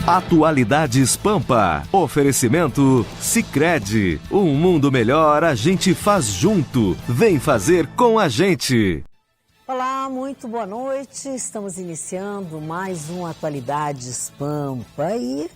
Atualidades Pampa. Oferecimento Sicredi. Um mundo melhor a gente faz junto. Vem fazer com a gente. Olá, muito boa noite. Estamos iniciando mais um Atualidades Pampa. E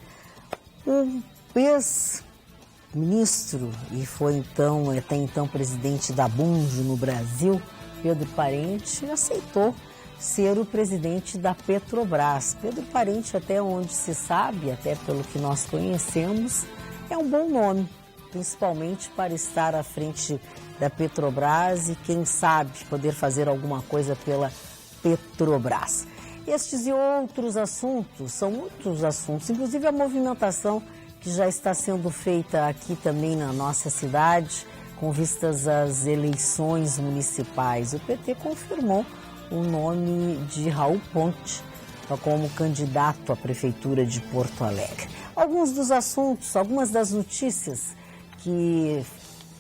o ex-ministro e foi então, até então, presidente da Bunge no Brasil, Pedro Parente, aceitou ser o presidente da Petrobras. Pedro Parente, até onde se sabe, até pelo que nós conhecemos, é um bom nome, principalmente para estar à frente da Petrobras e, quem sabe, poder fazer alguma coisa pela Petrobras. Estes e outros assuntos, são muitos assuntos, inclusive a movimentação que já está sendo feita aqui também na nossa cidade, com vistas às eleições municipais. O PT confirmou o nome de Raul Ponte como candidato à Prefeitura de Porto Alegre. Alguns dos assuntos, algumas das notícias que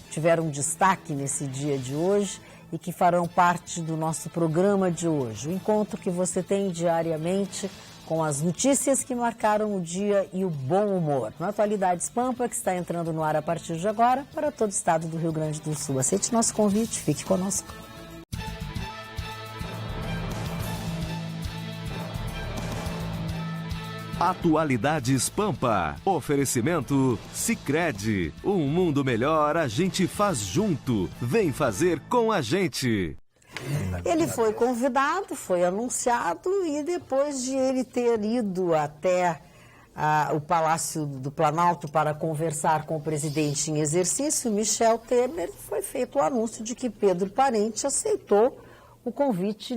tiveram destaque nesse dia de hoje e que farão parte do nosso programa de hoje. O encontro que você tem diariamente com as notícias que marcaram o dia e o bom humor. No Atualidades Pampa, que está entrando no ar a partir de agora para todo o estado do Rio Grande do Sul. Aceite nosso convite, fique conosco. Atualidades Pampa. Oferecimento Sicredi. Um mundo melhor a gente faz junto. Vem fazer com a gente. Ele foi convidado, foi anunciado e depois de ele ter ido até o Palácio do Planalto para conversar com o presidente em exercício, Michel Temer, foi feito o anúncio de que Pedro Parente aceitou o convite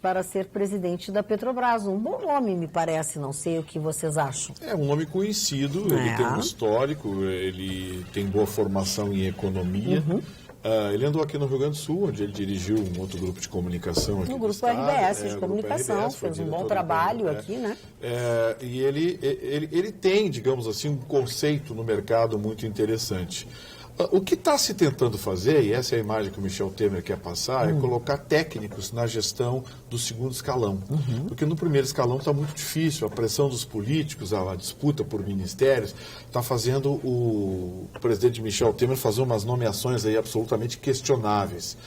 para ser presidente da Petrobras. Um bom nome, me parece, não sei o que vocês acham. É um nome conhecido, ele tem um histórico, ele tem boa formação em economia. Ele andou aqui no Rio Grande do Sul, onde ele dirigiu um outro grupo de comunicação aqui no grupo RBS de comunicação, fez um bom trabalho aqui, né? E ele tem, digamos assim, um conceito no mercado muito interessante. O que está se tentando fazer, e essa é a imagem que o Michel Temer quer passar, é colocar técnicos na gestão do segundo escalão. Porque no primeiro escalão está muito difícil, a pressão dos políticos, a disputa por ministérios, está fazendo o presidente Michel Temer fazer umas nomeações aí absolutamente questionáveis.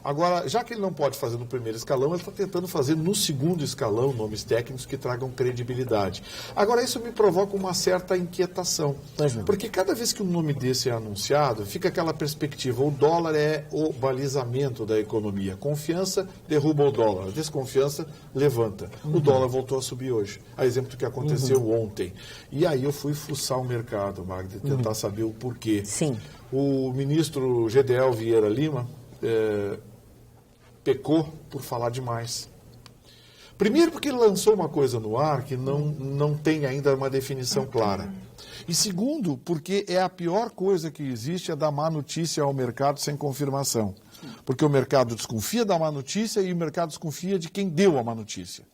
Agora, já que ele não pode fazer no primeiro escalão, ele está tentando fazer no segundo escalão nomes técnicos que tragam credibilidade. Agora, isso me provoca uma certa inquietação, porque cada vez que um nome desse é anunciado, fica aquela perspectiva, o dólar é o balizamento da economia. Confiança derruba o dólar, desconfiança levanta. O dólar voltou a subir hoje, a exemplo do que aconteceu ontem. E aí eu fui fuçar o mercado, Magda, tentar saber o porquê. Sim. O ministro Gedel Vieira Lima pecou por falar demais. Primeiro porque ele lançou uma coisa no ar que não tem ainda uma definição clara. E segundo, porque é a pior coisa que existe, é dar má notícia ao mercado sem confirmação. Porque o mercado desconfia da má notícia e o mercado desconfia de quem deu a má notícia.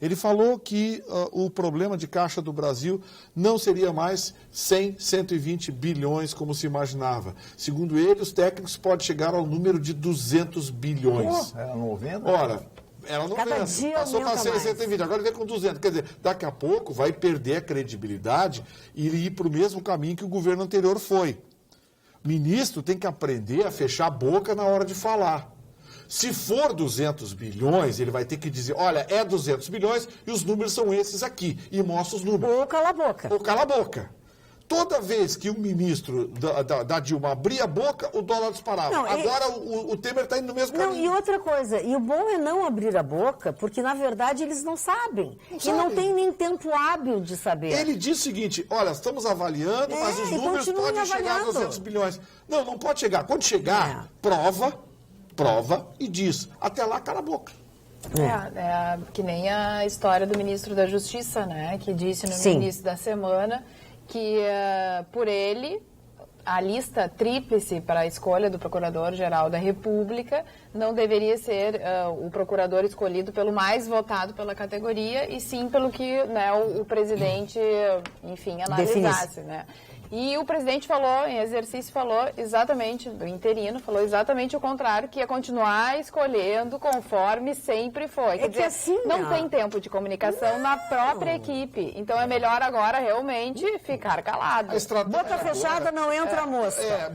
Ele falou que o problema de caixa do Brasil não seria mais 100, 120 bilhões como se imaginava. Segundo ele, os técnicos podem chegar ao número de 200 bilhões. Era 90? Ora, era 90, Cada dia passou para 100, 120, agora vem com 200. Quer dizer, daqui a pouco vai perder a credibilidade e ir para o mesmo caminho que o governo anterior foi. Ministro tem que aprender a fechar a boca na hora de falar. Se for 200 bilhões, ele vai ter que dizer, olha, é 200 bilhões e os números são esses aqui. E mostra os números. Ou cala a boca. Ou cala a boca. Toda vez que o ministro da Dilma abria a boca, o dólar disparava. Não, agora o Temer está indo no mesmo caminho. E outra coisa, e o bom é não abrir a boca, porque na verdade eles não sabem. Não tem nem tempo hábil de saber. Ele diz o seguinte, olha, estamos avaliando, mas os números podem chegar a 200 bilhões. Não pode chegar. Quando chegar, prova e diz. Até lá, cala a boca. É que nem a história do ministro da Justiça, né? Que disse no início da semana que, por ele, a lista tríplice para a escolha do Procurador-Geral da República não deveria ser o procurador escolhido pelo mais votado pela categoria, e sim pelo que, né, o presidente, enfim, analisasse, né? E o presidente falou, em exercício, falou exatamente, do interino, falou exatamente o contrário, que ia continuar escolhendo conforme sempre foi. Quer dizer, assim, não tem tempo de comunicação na própria equipe. Então é melhor agora realmente ficar calado. Boca fechada não entra mosca.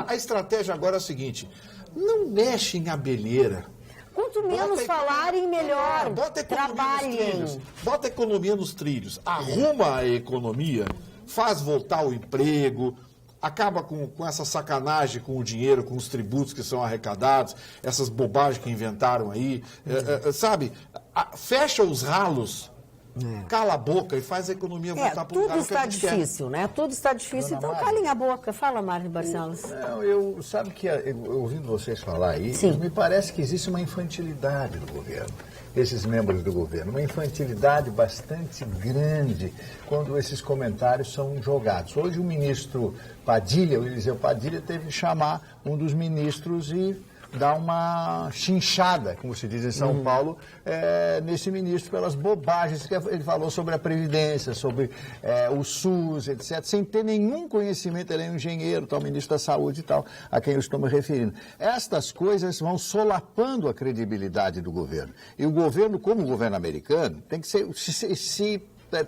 A estratégia agora é a seguinte, não mexe em abelheira. Quanto menos falarem, melhor. Bota a economia nos trilhos. Arruma a economia, faz voltar o emprego, acaba com essa sacanagem com o dinheiro, com os tributos que são arrecadados, essas bobagens que inventaram aí, sabe? Fecha os ralos, cala a boca e faz a economia voltar para o lugar que a gente quer. Tudo está difícil, né? Tudo está difícil, então calem a boca. Fala, Mário Barcelos. Sabe que, ouvindo vocês falar aí, me parece que existe uma infantilidade do governo. Esses membros do governo, uma infantilidade bastante grande quando esses comentários são jogados. Hoje o ministro Padilha, o Eliseu Padilha, teve que chamar um dos ministros e dar uma chinchada, como se diz em São Paulo, nesse ministro pelas bobagens que ele falou sobre a Previdência, sobre o SUS, etc., sem ter nenhum conhecimento. Ele é um engenheiro, tal, ministro da Saúde e tal, a quem eu estou me referindo. Estas coisas vão solapando a credibilidade do governo. E o governo, como o governo americano, tem que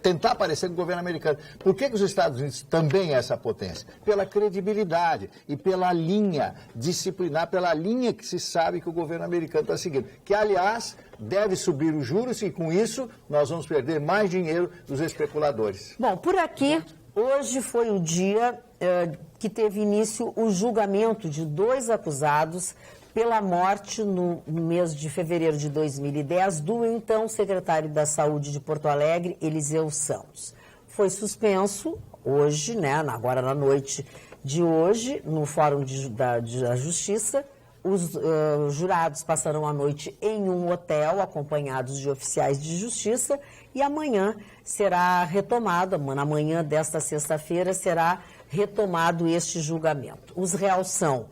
tentar parecer com o governo americano. Por que os Estados Unidos também é essa potência? Pela credibilidade e pela linha disciplinar, pela linha que se sabe que o governo americano está seguindo. Que, aliás, deve subir os juros e, com isso, nós vamos perder mais dinheiro dos especuladores. Bom, por aqui, hoje foi o dia que teve início o julgamento de 2 acusados pela morte no mês de fevereiro de 2010 do então secretário da Saúde de Porto Alegre, Eliseu Santos. Foi suspenso hoje, né, agora na noite de hoje, no Fórum da Justiça. Os jurados passarão a noite em um hotel, acompanhados de oficiais de justiça, e amanhã será retomado, na manhã desta sexta-feira, será retomado este julgamento. Os réus são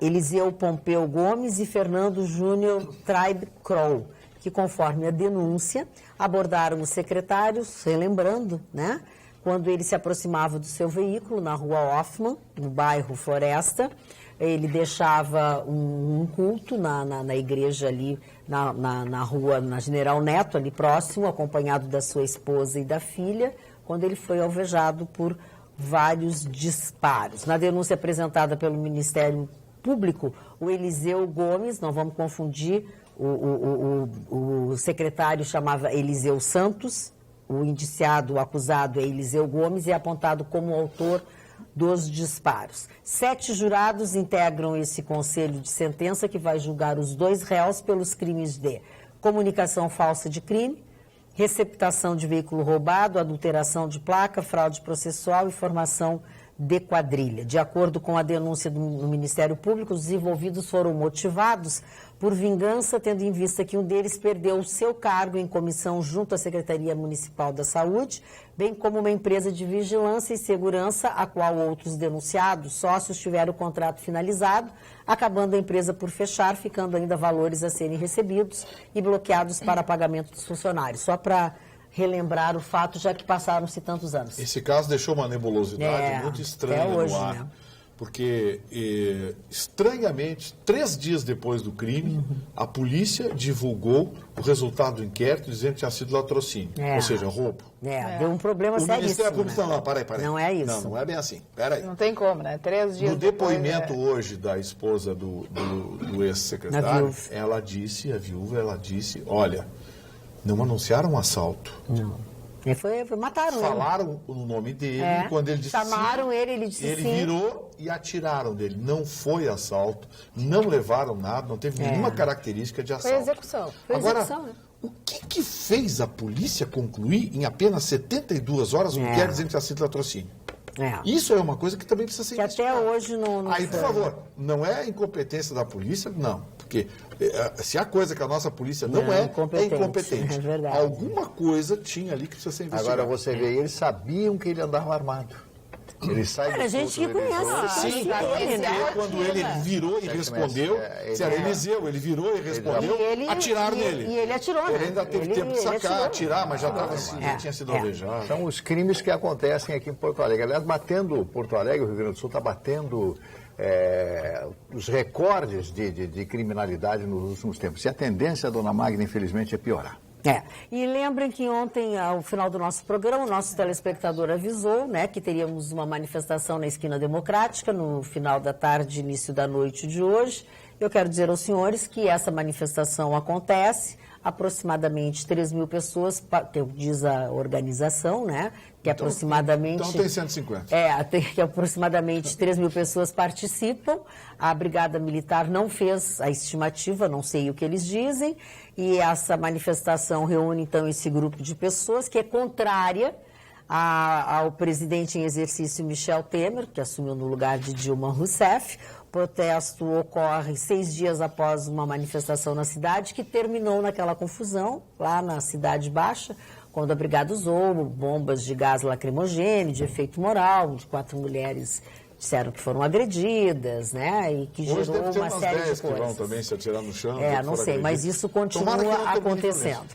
Eliseu Pompeu Gomes e Fernando Júnior Tribe Crow, que, conforme a denúncia, abordaram os secretários, relembrando, né, quando ele se aproximava do seu veículo na rua Hoffman, no bairro Floresta. Ele deixava um culto na igreja ali, na rua, na General Neto, ali próximo, acompanhado da sua esposa e da filha, quando ele foi alvejado por vários disparos. Na denúncia apresentada pelo Ministério Público, o Eliseu Gomes, não vamos confundir, o secretário chamava Eliseu Santos, o indiciado, o acusado é Eliseu Gomes e é apontado como autor dos disparos. 7 jurados integram esse conselho de sentença que vai julgar os 2 réus pelos crimes de comunicação falsa de crime, receptação de veículo roubado, adulteração de placa, fraude processual e formação de quadrilha. De acordo com a denúncia do Ministério Público, os envolvidos foram motivados por vingança, tendo em vista que um deles perdeu o seu cargo em comissão junto à Secretaria Municipal da Saúde, bem como uma empresa de vigilância e segurança, a qual outros denunciados, sócios, tiveram o contrato finalizado, acabando a empresa por fechar, ficando ainda valores a serem recebidos e bloqueados para pagamento dos funcionários. Só para relembrar o fato, já que passaram-se tantos anos. Esse caso deixou uma nebulosidade muito estranha hoje, no ar. Né? Porque, estranhamente, 3 dias depois do crime, a polícia divulgou o resultado do inquérito dizendo que tinha sido latrocínio, ou seja, roubo. Deu um problema sério. O Ministério Público não, peraí. Não é isso. Não é bem assim, peraí. Não tem como, né? 3 dias No depoimento hoje da esposa do ex-secretário, ela disse, olha, não anunciaram um assalto. Não. Mataram Falaram o nome dele, quando ele disse chamaram ele disse ele sim. Virou e atiraram dele. Não foi assalto, não levaram nada, não teve nenhuma característica de assalto. Foi execução. Agora, né? o que fez a polícia concluir em apenas 72 horas o que quer dizer que tinha sido latrocínio? Isso é uma coisa que também precisa ser investigada. Até hoje não Aí, por favor, não é incompetência da polícia, não. Porque se há coisa que a nossa polícia não é incompetente. É verdade. Alguma coisa tinha ali que precisa ser investigada. Agora você vê, eles sabiam que ele andava armado. Ele sai a gente que conhece. Sim, quando ele virou e respondeu, era Eliseu, ele virou e respondeu, atiraram nele. E ele atirou, né? Ele ainda teve tempo de sacar, atirar, mas já tinha sido alvejado. São os crimes que acontecem aqui em Porto Alegre. Aliás, batendo Porto Alegre, o Rio Grande do Sul está batendo os recordes de criminalidade nos últimos tempos. E a tendência, dona Magda, infelizmente, é piorar. E lembrem que ontem, ao final do nosso programa, o nosso telespectador avisou, né, que teríamos uma manifestação na Esquina Democrática no final da tarde, início da noite de hoje. Eu quero dizer aos senhores que essa manifestação acontece, aproximadamente 3 mil pessoas, que diz a organização, né, que então, aproximadamente... Então tem 150. Que aproximadamente 3 mil pessoas participam. A Brigada Militar não fez a estimativa, não sei o que eles dizem, e essa manifestação reúne, então, esse grupo de pessoas que é contrária ao presidente em exercício Michel Temer, que assumiu no lugar de Dilma Rousseff. O protesto ocorre 6 dias após uma manifestação na cidade, que terminou naquela confusão, lá na Cidade Baixa, quando a Brigada usou bombas de gás lacrimogêneo, de efeito moral, de 4 mulheres disseram que foram agredidas, né, e que Hoje gerou uma série de coisas. Que vão também se atirar no chão. Não sei, mas isso continua acontecendo.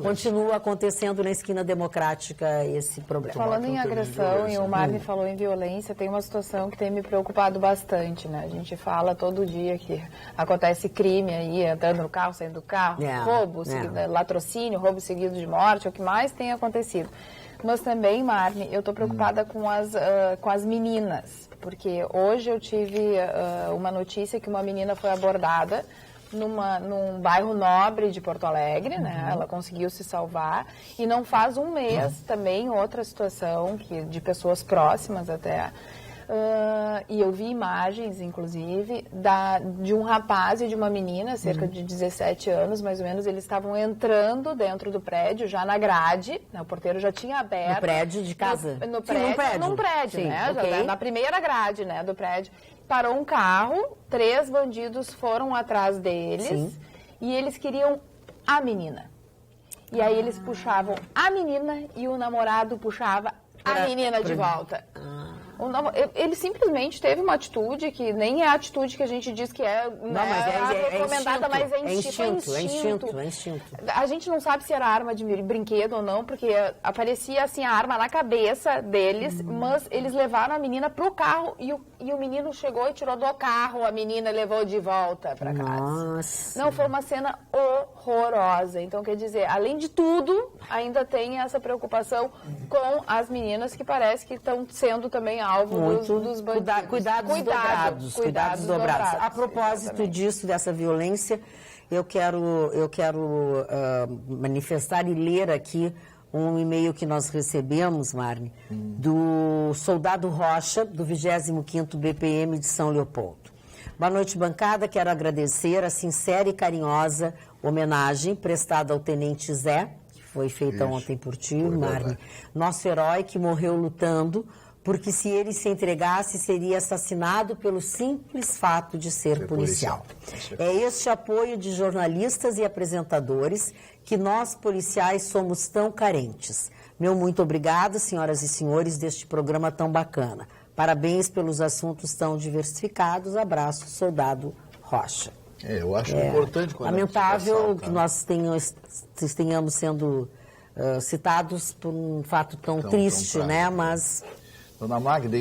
Continua acontecendo na Esquina Democrática esse problema. Falando em agressão, e o Marne falou em violência, tem uma situação que tem me preocupado bastante, né? A gente fala todo dia que acontece crime aí, entrando no carro, saindo do carro, roubo, latrocínio, roubo seguido de morte, é o que mais tem acontecido. Mas também, Marne, eu estou preocupada com as meninas, porque hoje eu tive uma notícia que uma menina foi abordada num bairro nobre de Porto Alegre, né? Ela conseguiu se salvar, e não faz um mês também outra situação de pessoas próximas até... e eu vi imagens, inclusive, de um rapaz e de uma menina, cerca de 17 anos, mais ou menos. Eles estavam entrando dentro do prédio, já na grade, né, o porteiro já tinha aberto. No prédio de casa? Num prédio, sim, né? Okay. Na primeira grade, né, do prédio. Parou um carro, 3 bandidos foram atrás deles, e eles queriam a menina. E aí eles puxavam a menina e o namorado puxava a menina de volta. Ele simplesmente teve uma atitude que nem é a atitude que a gente diz que é, recomendada, mas é instinto. A gente não sabe se era arma de brinquedo ou não, porque aparecia assim a arma na cabeça deles, mas eles levaram a menina pro carro e o menino chegou e tirou do carro a menina e levou de volta para casa. Nossa. Não, foi uma cena horrorosa. Então, quer dizer, além de tudo, ainda tem essa preocupação com as meninas que parece que estão sendo também alvo dos bandidos. Cuidados dobrados. A propósito disso, dessa violência, eu quero manifestar e ler aqui um e-mail que nós recebemos, Marne, do soldado Rocha, do 25º BPM de São Leopoldo. Boa noite, bancada. Quero agradecer a sincera e carinhosa homenagem prestada ao Tenente Zé, que foi feita ontem por ti, Marne. Nosso herói que morreu lutando, porque se ele se entregasse, seria assassinado pelo simples fato de ser policial. É este apoio de jornalistas e apresentadores que nós, policiais, somos tão carentes. Meu muito obrigado, senhoras e senhores, deste programa tão bacana. Parabéns pelos assuntos tão diversificados. Abraço, soldado Rocha. Eu acho importante... Lamentável que nós tenhamos sendo citados por um fato tão triste, né? Mas... Dona Magda,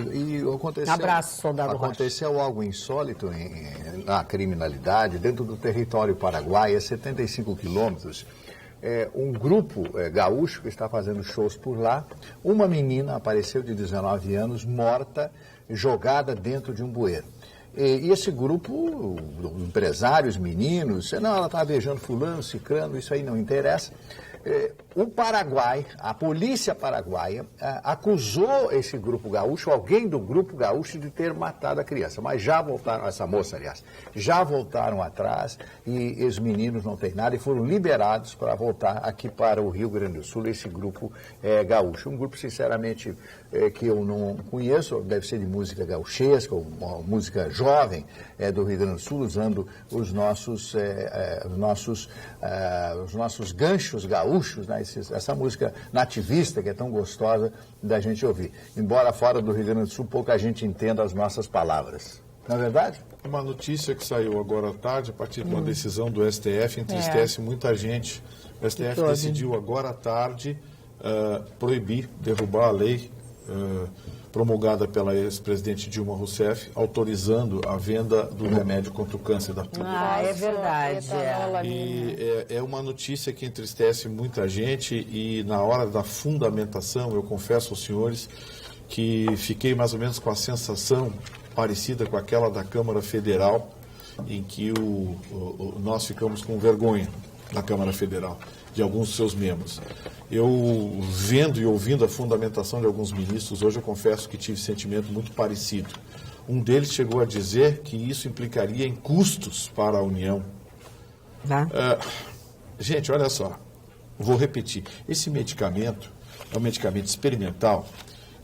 abraço, soldado aconteceu Rocha. Algo insólito na criminalidade dentro do território paraguai, a 75 quilômetros. Um grupo gaúcho que está fazendo shows por lá, uma menina apareceu de 19 anos, morta, jogada dentro de um bueiro. E esse grupo, empresários, meninos, ela está beijando fulano, ciclano, isso aí não interessa. O Paraguai, a polícia paraguaia, acusou esse grupo gaúcho, alguém do grupo gaúcho, de ter matado a criança. Mas já voltaram, essa moça, aliás, já voltaram atrás e os meninos não têm nada e foram liberados para voltar aqui para o Rio Grande do Sul, esse grupo gaúcho. Um grupo, sinceramente, que eu não conheço, deve ser de música gauchesca, ou uma música jovem do Rio Grande do Sul, usando os nossos ganchos gaúchos, né? essa música nativista que é tão gostosa da gente ouvir. Embora fora do Rio Grande do Sul pouca gente entenda as nossas palavras. Não é verdade? Uma notícia que saiu agora à tarde, a partir de uma decisão do STF, entristece muita gente. O STF decidiu agora à tarde proibir, derrubar a lei promulgada pela ex-presidente Dilma Rousseff, autorizando a venda do remédio contra o câncer da pele. É verdade. E é uma notícia que entristece muita gente e na hora da fundamentação, eu confesso aos senhores que fiquei mais ou menos com a sensação parecida com aquela da Câmara Federal, em que nós ficamos com vergonha na Câmara Federal, de alguns de seus membros. Eu, vendo e ouvindo a fundamentação de alguns ministros, hoje eu confesso que tive sentimento muito parecido. Um deles chegou a dizer que isso implicaria em custos para a União. Gente, olha só, vou repetir. Esse medicamento é um medicamento experimental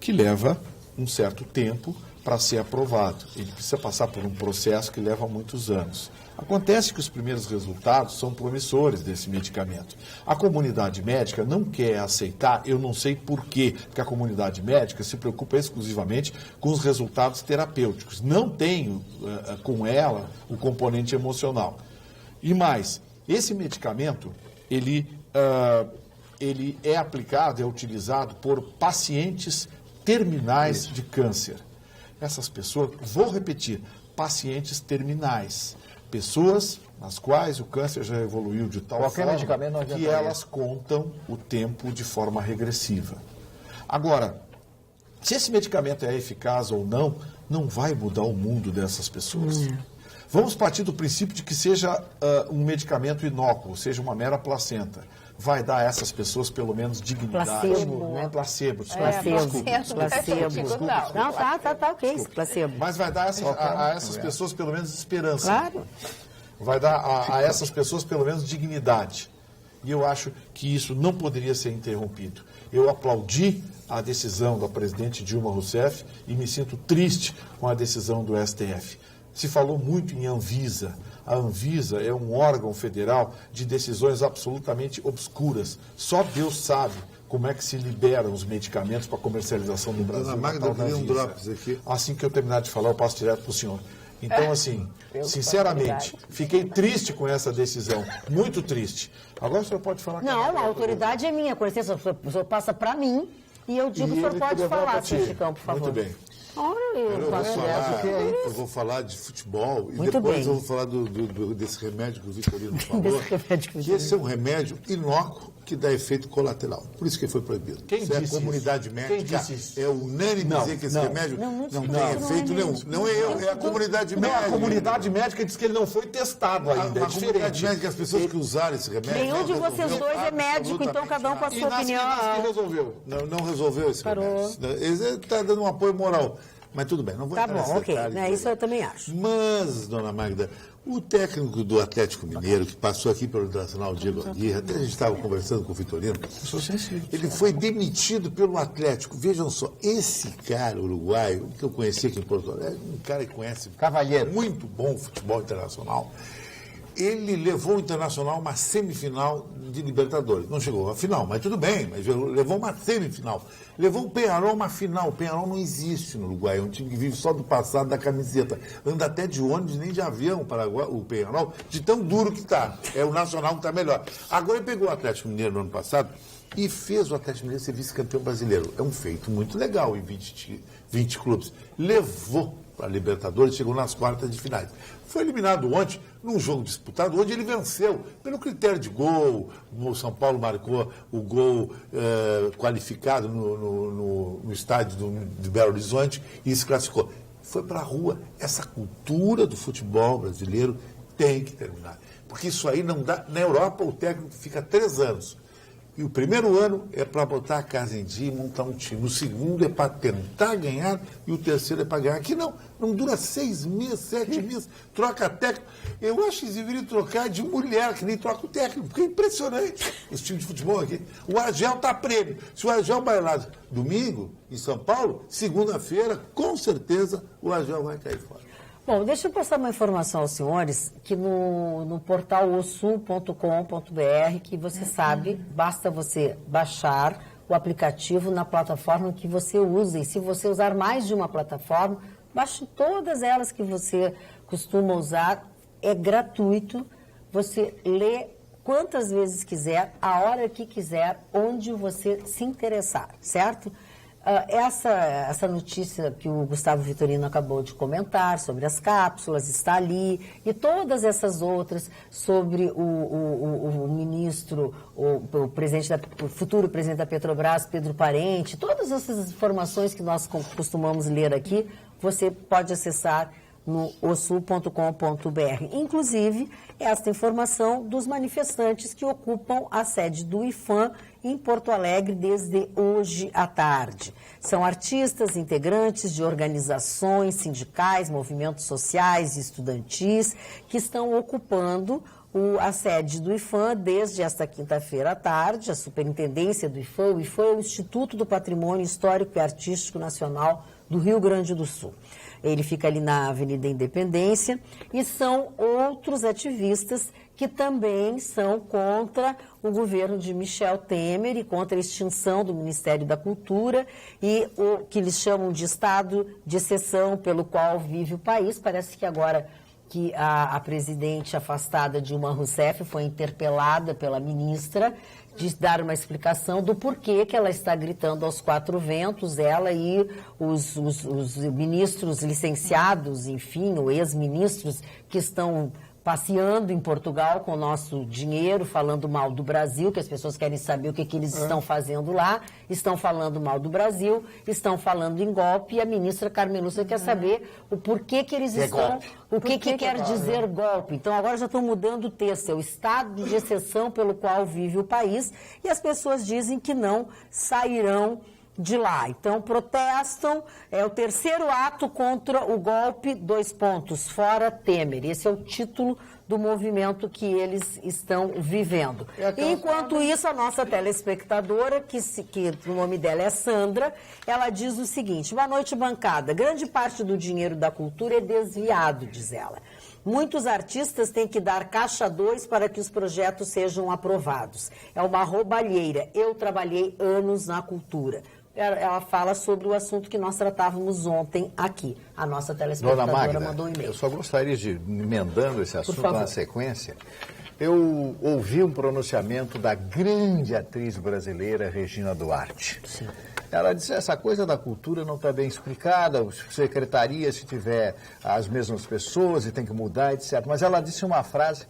que leva um certo tempo para ser aprovado. Ele precisa passar por um processo que leva muitos anos. Acontece que os primeiros resultados são promissores desse medicamento. A comunidade médica não quer aceitar, eu não sei por quê, porque a comunidade médica se preocupa exclusivamente com os resultados terapêuticos. Não tem com ela o componente emocional. E mais, esse medicamento, ele é aplicado, é utilizado por pacientes terminais de câncer. Essas pessoas, vou repetir, pacientes terminais. Pessoas nas quais o câncer já evoluiu de tal forma que elas contam o tempo de forma regressiva. Agora, se esse medicamento é eficaz ou não, não vai mudar o mundo dessas pessoas. Vamos partir do princípio de que seja um medicamento inócuo, seja uma mera placenta. Vai dar a essas pessoas pelo menos dignidade. Placebo, né? Placebo. Placebo. Não, tá, ok, placebo. Mas vai dar a essas pessoas pelo menos esperança. Claro. Vai dar a essas pessoas pelo menos dignidade. E eu acho que isso não poderia ser interrompido. Eu aplaudi a decisão da presidente Dilma Rousseff e me sinto triste com a decisão do STF. Se falou muito em Anvisa. A Anvisa é um órgão federal de decisões absolutamente obscuras. Só Deus sabe como é que se liberam os medicamentos para comercialização no Brasil. Ana Magda, eu queria um drops aqui. Assim que eu terminar de falar, eu passo direto para o senhor. Então, assim, sinceramente, fiquei triste com essa decisão. Muito triste. Agora o senhor pode falar... Não, a autoridade é minha. Com licença, o senhor passa para mim e eu digo que o senhor pode falar, senhor Chicão, por favor. Muito bem. Eu vou falar de futebol e depois eu vou falar desse remédio que o Vitorino falou. Que esse é um remédio inócuo que dá efeito colateral. Por isso que foi proibido. Quem disse a comunidade médica é unânime dizer que esse remédio não tem efeito nenhum. Não é eu, é a comunidade médica. A comunidade médica diz que ele não foi testado ainda. A comunidade médica, as pessoas que usaram esse remédio... Nenhum de vocês dois é médico, então cada um com a sua opinião. E resolveu? Não resolveu esse remédio. Ele está dando um apoio moral. Mas tudo bem, não vou entrar nesse detalhe. Tá bom, isso eu também acho. Mas, dona Magda, o técnico do Atlético Mineiro, que passou aqui pelo Internacional, Diego Aguirre, até a gente estava conversando com o Vitorino, ele foi demitido pelo Atlético. Vejam só, esse cara uruguaio, que eu conheci aqui em Porto Alegre, um cara que conhece muito bom futebol internacional, ele levou o Internacional a uma semifinal de Libertadores. Não chegou à final, mas tudo bem, mas levou uma semifinal. Levou o Peñarol a uma final. O Peñarol não existe no Uruguai, é um time que vive só do passado da camiseta. Anda até de ônibus, nem de avião para o Peñarol, de tão duro que está. É o Nacional que está melhor. Agora ele pegou o Atlético Mineiro no ano passado e fez o Atlético Mineiro ser vice-campeão brasileiro. É um feito muito legal em 20 clubes. Levou para a Libertadores, chegou nas quartas de finais. Foi eliminado ontem, num jogo disputado, onde ele venceu, pelo critério de gol. O São Paulo marcou o gol qualificado no estádio de Belo Horizonte e se classificou. Foi para a rua. Essa cultura do futebol brasileiro tem que terminar. Porque isso aí não dá... Na Europa, o técnico fica 3 anos. E o primeiro ano é para botar a casa em dia e montar um time. O segundo é para tentar ganhar e o terceiro é para ganhar. Aqui não dura 6 meses, 7 meses, troca técnico. Eu acho que eles deveriam trocar de mulher, que nem troca o técnico, porque é impressionante esse time de futebol aqui. O Argel está prêmio. Se o Argel bailar domingo, em São Paulo, segunda-feira, com certeza o Argel vai cair fora. Bom, deixa eu passar uma informação aos senhores, que no portal osul.com.br, que você sabe, basta você baixar o aplicativo na plataforma que você usa. E se você usar mais de uma plataforma, baixe todas elas que você costuma usar. É gratuito. Você lê quantas vezes quiser, a hora que quiser, onde você se interessar, certo? Essa notícia que o Gustavo Vitorino acabou de comentar sobre as cápsulas está ali, e todas essas outras sobre o ministro, o futuro presidente da Petrobras, Pedro Parente, todas essas informações que nós costumamos ler aqui, você pode acessar no osul.com.br. Inclusive, esta informação dos manifestantes que ocupam a sede do IPHAN em Porto Alegre desde hoje à tarde. São artistas, integrantes de organizações sindicais, movimentos sociais e estudantis que estão ocupando a sede do IPHAN desde esta quinta-feira à tarde. A superintendência do IPHAN, o IPHAN é o Instituto do Patrimônio Histórico e Artístico Nacional do Rio Grande do Sul. Ele fica ali na Avenida Independência, e são outros ativistas que também são contra o governo de Michel Temer e contra a extinção do Ministério da Cultura e o que eles chamam de estado de exceção pelo qual vive o país. Parece que agora que a presidente afastada Dilma Rousseff foi interpelada pela ministra de dar uma explicação do porquê que ela está gritando aos quatro ventos, ela e os ministros licenciados, enfim, ou ex-ministros que estão passeando em Portugal com o nosso dinheiro, falando mal do Brasil, que as pessoas querem saber o que eles estão fazendo lá, estão falando mal do Brasil, estão falando em golpe, e a ministra Carmen Lúcia quer saber o porquê que eles estão... O que quer dizer golpe? Então, agora já estão mudando o texto, é o estado de exceção pelo qual vive o país, e as pessoas dizem que não sairão de lá. Então, protestam, é o terceiro ato contra o golpe, fora Temer. Esse é o título do movimento que eles estão vivendo. Enquanto isso, a nossa telespectadora, que o nome dela é Sandra, ela diz o seguinte: boa noite, bancada. Grande parte do dinheiro da cultura é desviado, diz ela. Muitos artistas têm que dar caixa 2 para que os projetos sejam aprovados. É uma roubalheira. Eu trabalhei anos na cultura. Ela fala sobre o assunto que nós tratávamos ontem aqui. A nossa telespectadora Magda, mandou um e-mail. Eu só gostaria de, emendando esse assunto na sequência, eu ouvi um pronunciamento da grande atriz brasileira Regina Duarte. Sim. Ela disse: essa coisa da cultura não está bem explicada, secretaria, se tiver as mesmas pessoas e tem que mudar, etc. Mas ela disse uma frase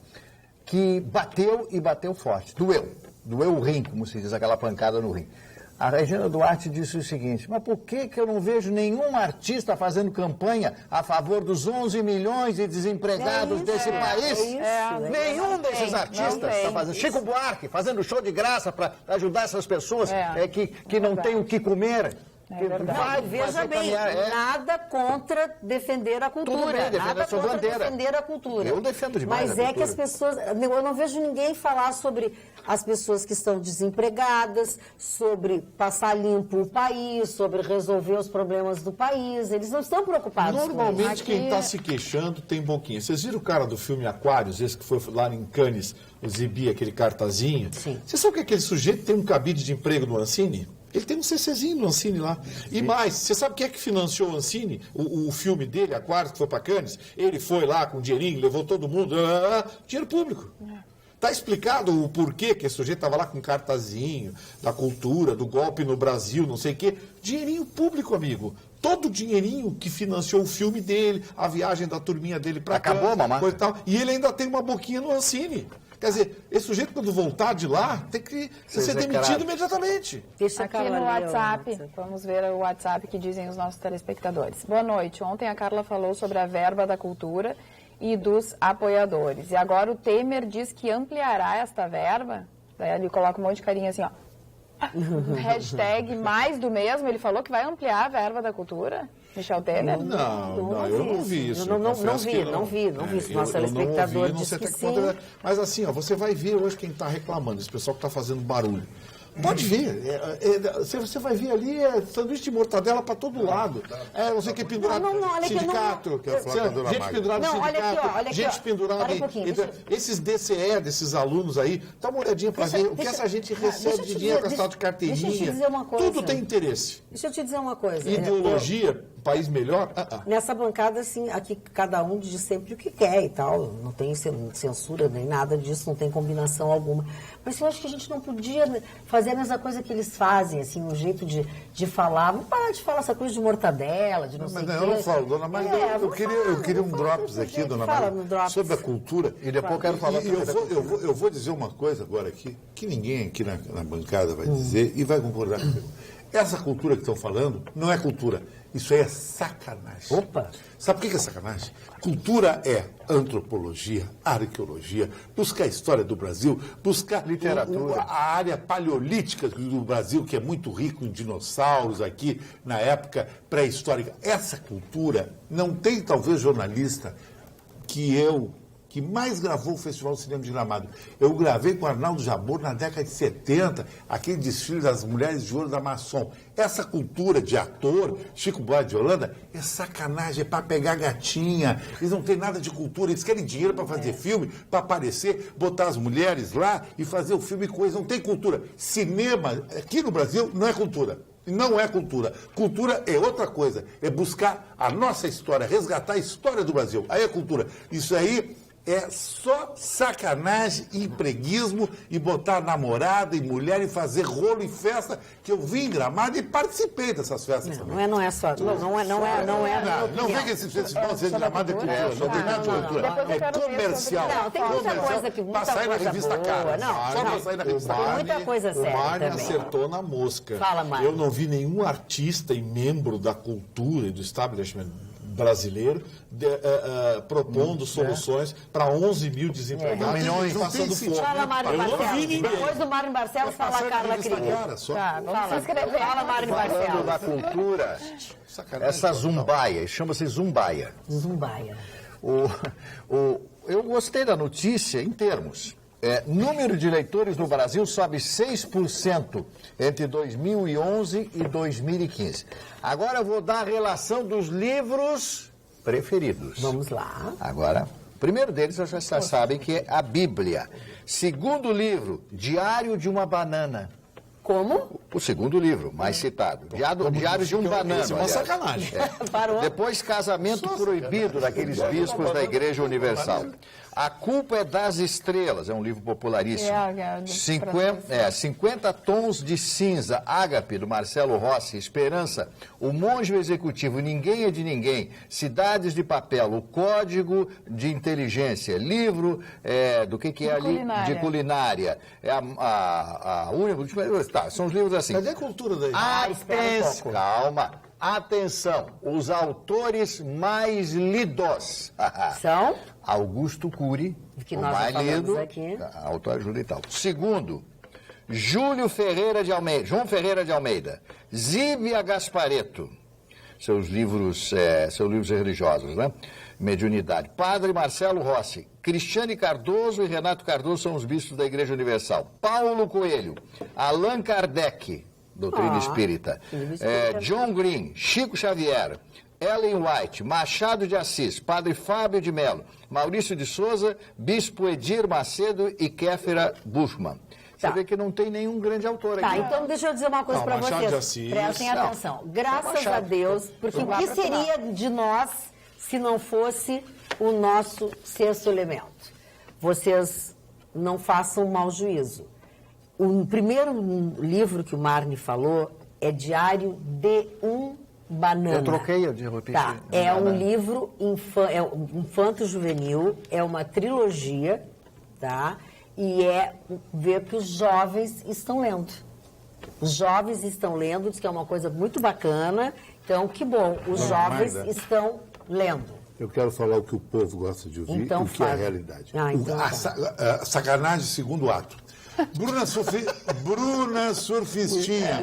que bateu e bateu forte. Doeu o rim, como se diz, aquela pancada no rim. A Regina Duarte disse o seguinte: mas por que eu não vejo nenhum artista fazendo campanha a favor dos 11 milhões de desempregados desse país? Nenhum desses artistas está fazendo. Chico Buarque fazendo show de graça para ajudar essas pessoas que não têm o que comer. Veja bem, nada contra defender a cultura. Tudo bem, nada contra bandeira. Defender a cultura. Eu defendo demais Mas a cultura. Que as pessoas... Eu não vejo ninguém falar sobre as pessoas que estão desempregadas, sobre passar limpo o país, sobre resolver os problemas do país. Eles não estão preocupados Normalmente com isso. Quem está se queixando tem boquinha. Vocês viram o cara do filme Aquários, esse que foi lá em Cannes, exibir aquele cartazinho? Sim. Você sabe que aquele sujeito tem um cabide de emprego no Ancine? Ele tem um CCzinho no Ancine lá. E mais, você sabe quem é que financiou o Ancine? O filme dele, Aquários, que foi para Cannes? Ele foi lá com dinheirinho, levou todo mundo. Dinheiro público. Está explicado o porquê que esse sujeito estava lá com um cartazinho da cultura, do golpe no Brasil, não sei o quê. Dinheirinho público, amigo. Todo o dinheirinho que financiou o filme dele, a viagem da turminha dele para cá. Acabou, mamãe. E ele ainda tem uma boquinha no Ancine. Quer dizer, esse sujeito, quando voltar de lá, tem que ser demitido imediatamente. Aqui no WhatsApp, vamos ver o WhatsApp que dizem os nossos telespectadores. Boa noite. Ontem a Carla falou sobre a verba da cultura e dos apoiadores. E agora o Temer diz que ampliará esta verba. Daí ele coloca um monte de carinha assim, ó. Hashtag mais do mesmo. Ele falou que vai ampliar a verba da cultura? Michel Temer? Não, eu não vi isso. Não vi. Nosso telespectador disse que sim. Mas assim, ó, você vai ver hoje quem está reclamando, esse pessoal que está fazendo barulho. Pode ver. Você vai ver ali sanduíche de mortadela para todo lado. Você que pendurado no sindicato. Gente pendurada no sindicato. Gente pendurada em... Esses DCE, desses alunos aí, dá uma olhadinha para ver o que essa gente recebe de dinheiro com essa tal de carteirinha. Deixa eu te dizer uma coisa. Tudo tem interesse. Deixa eu te dizer uma coisa. Ideologia, país melhor? Nessa bancada, assim, aqui cada um diz sempre o que quer e tal. Não tem censura nem nada disso, não tem combinação alguma. Mas eu acho que a gente não podia fazer a mesma coisa que eles fazem, assim, um jeito de falar. Vamos parar de falar essa coisa de mortadela, de não sei o quê. Mas eu não falo, dona Magda, eu queria um drops aqui, dona Magda, sobre a cultura. E depois eu quero falar eu vou dizer uma coisa agora aqui, que ninguém aqui na bancada vai dizer e vai concordar comigo. Essa cultura que estão falando não é cultura. Isso aí é sacanagem. Opa! Sabe por que é sacanagem? Cultura é antropologia, arqueologia, buscar a história do Brasil, buscar literatura, a área paleolítica do Brasil, que é muito rico em dinossauros aqui, na época pré-histórica. Essa cultura não tem, talvez, jornalista que mais gravou o Festival de Cinema de Gramado. Eu gravei com o Arnaldo Jabor na década de 70, aquele desfile das Mulheres de Ouro da Maçom. Essa cultura de ator, Chico Buarque de Holanda, é sacanagem, é para pegar gatinha. Eles não têm nada de cultura, eles querem dinheiro para fazer filme, para aparecer, botar as mulheres lá e fazer o filme e coisa. Não tem cultura. Cinema, aqui no Brasil, não é cultura. Não é cultura. Cultura é outra coisa. É buscar a nossa história, resgatar a história do Brasil. Aí é cultura. Isso aí é só sacanagem e preguismo e botar namorada e mulher e fazer rolo e festa, que eu vim em Gramado e participei dessas festas também. Não é só. Não vem que esses festivais de Gramado é cultura. Não tem nada de cultura. É comercial. Não, tem muita coisa que para sair na revista Cara. Só para sair na revista Cara. Muita coisa séria. O Marne também. acertou na mosca. Fala, Marne. Eu não vi nenhum artista e membro da cultura e do establishment brasileiro propondo soluções para 11 mil desempregados. Milhões passando fome. Fala, Mário Barcelos. Depois do Mário Barcelos, fala a Carla Krieger. Vamos se inscrever. Fala, Mário Falando Barcelos. da cultura, essa zumbaia, chama-se zumbaia. Zumbaia. Eu gostei da notícia em termos. Número de leitores no Brasil sobe 6% entre 2011 e 2015. Agora eu vou dar a relação dos livros preferidos. Vamos lá. Agora, o primeiro deles, vocês já sabem que é a Bíblia. Segundo livro, Diário de uma Banana. Como? O segundo livro, mais citado. Diário de um Banana. Isso é uma sacanagem. Parou. Depois, Casamento Proibido, daqueles bispos da Igreja Universal. A Culpa é das Estrelas, é um livro popularíssimo. 50 Tons de Cinza, Ágape, do Marcelo Rossi. Esperança, O Monge Executivo, Ninguém é de Ninguém. Cidades de Papel, O Código de Inteligência. Livro do que é ali? De culinária. A única... Tá, são os livros assim. Cadê a cultura daí? Atenção, calma. Atenção, os autores mais lidos. São? Augusto Cury, que o nós mais já falamos lido, aqui. autoajuda e tal. Segundo, João Ferreira de Almeida, Zívia Gasparetto, seus livros religiosos, né? Mediunidade. Padre Marcelo Rossi, Cristiane Cardoso e Renato Cardoso são os bispos da Igreja Universal. Paulo Coelho, Allan Kardec, doutrina espírita. John Green, Chico Xavier, Ellen White, Machado de Assis, Padre Fábio de Mello, Maurício de Souza, Bispo Edir Macedo e Kéfera Bushman. Você vê que não tem nenhum grande autor aqui. Tá, então deixa eu dizer uma coisa para vocês. Prestem atenção. Graças a Deus, porque o que seria de nós se não fosse o nosso sexto elemento? Vocês não façam mau juízo. O primeiro livro que o Marne falou é Diário de um Banana. Eu troquei, eu repeti. Tá, é um livro infanto-juvenil, é uma trilogia, tá? E ver que os jovens estão lendo. Os jovens estão lendo, diz que é uma coisa muito bacana. Então, que bom, os jovens estão lendo. Eu quero falar o que o povo gosta de ouvir e o que é a realidade. Então a sacanagem, segundo ato. Bruna Surfistinha,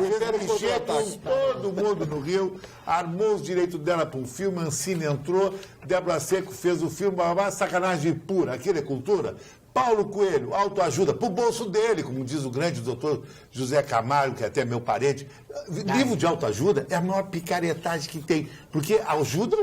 fez todo mundo no Rio, armou os direitos dela para um filme, Ancine entrou, Débora Seco fez o filme, sacanagem pura, aquilo é cultura. Paulo Coelho, autoajuda, pro bolso dele, como diz o grande doutor José Camargo, que é até meu parente. Livro de autoajuda é a maior picaretagem que tem, porque ajuda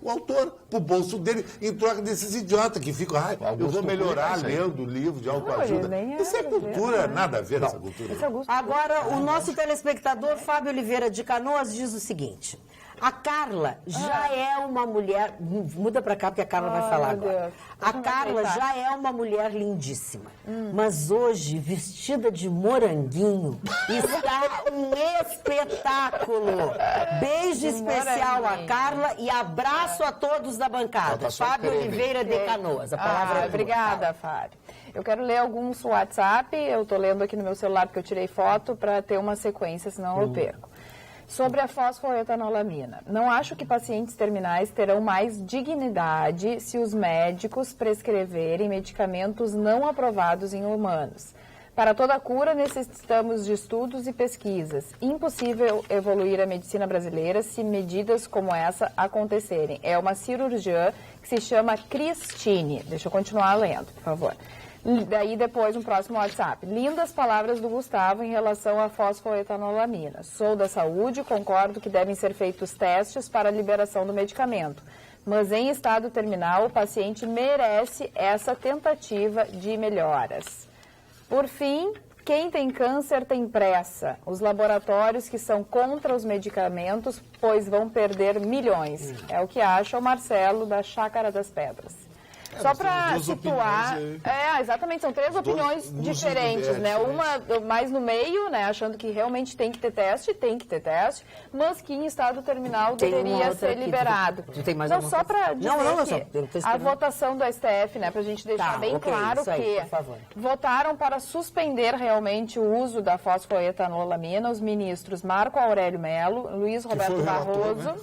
o autor, pro bolso dele, em troca desses idiotas que ficam, eu vou melhorar lendo livro de autoajuda. Isso é cultura, nada a ver essa cultura. Agora, o nosso telespectador, Fábio Oliveira de Canoas, diz o seguinte: a Carla já é uma mulher... Muda pra cá, porque a Carla vai falar agora. A Carla já é uma mulher lindíssima. Mas hoje, vestida de moranguinho, está um espetáculo. Beijo especial a Carla e abraço a todos da bancada. Fábio Oliveira de Canoas. A palavra é tua. Obrigada, Fábio. Eu quero ler alguns WhatsApp. Eu estou lendo aqui no meu celular porque eu tirei foto para ter uma sequência, senão eu perco. Sobre a fosfoetanolamina. Não acho que pacientes terminais terão mais dignidade se os médicos prescreverem medicamentos não aprovados em humanos. Para toda cura, necessitamos de estudos e pesquisas. Impossível evoluir a medicina brasileira se medidas como essa acontecerem. É uma cirurgiã que se chama Cristine. Deixa eu continuar lendo, por favor. Daí depois um próximo WhatsApp. Lindas palavras do Gustavo em relação à fosfoetanolamina. Sou da saúde, concordo que devem ser feitos testes para a liberação do medicamento. Mas em estado terminal, o paciente merece essa tentativa de melhoras. Por fim, quem tem câncer tem pressa. Os laboratórios que são contra os medicamentos, pois vão perder milhões. É o que acha o Marcelo da Chácara das Pedras. Só para situar, exatamente, são três opiniões diferentes, né? Uma mais no meio, né? Achando que realmente tem que ter teste, mas que em estado terminal deveria ser liberado. Não, só para dizer que a votação do STF, né? Para a gente deixar bem claro que votaram para suspender realmente o uso da fosfoetanolamina os ministros Marco Aurélio Mello, Luiz Roberto Barroso,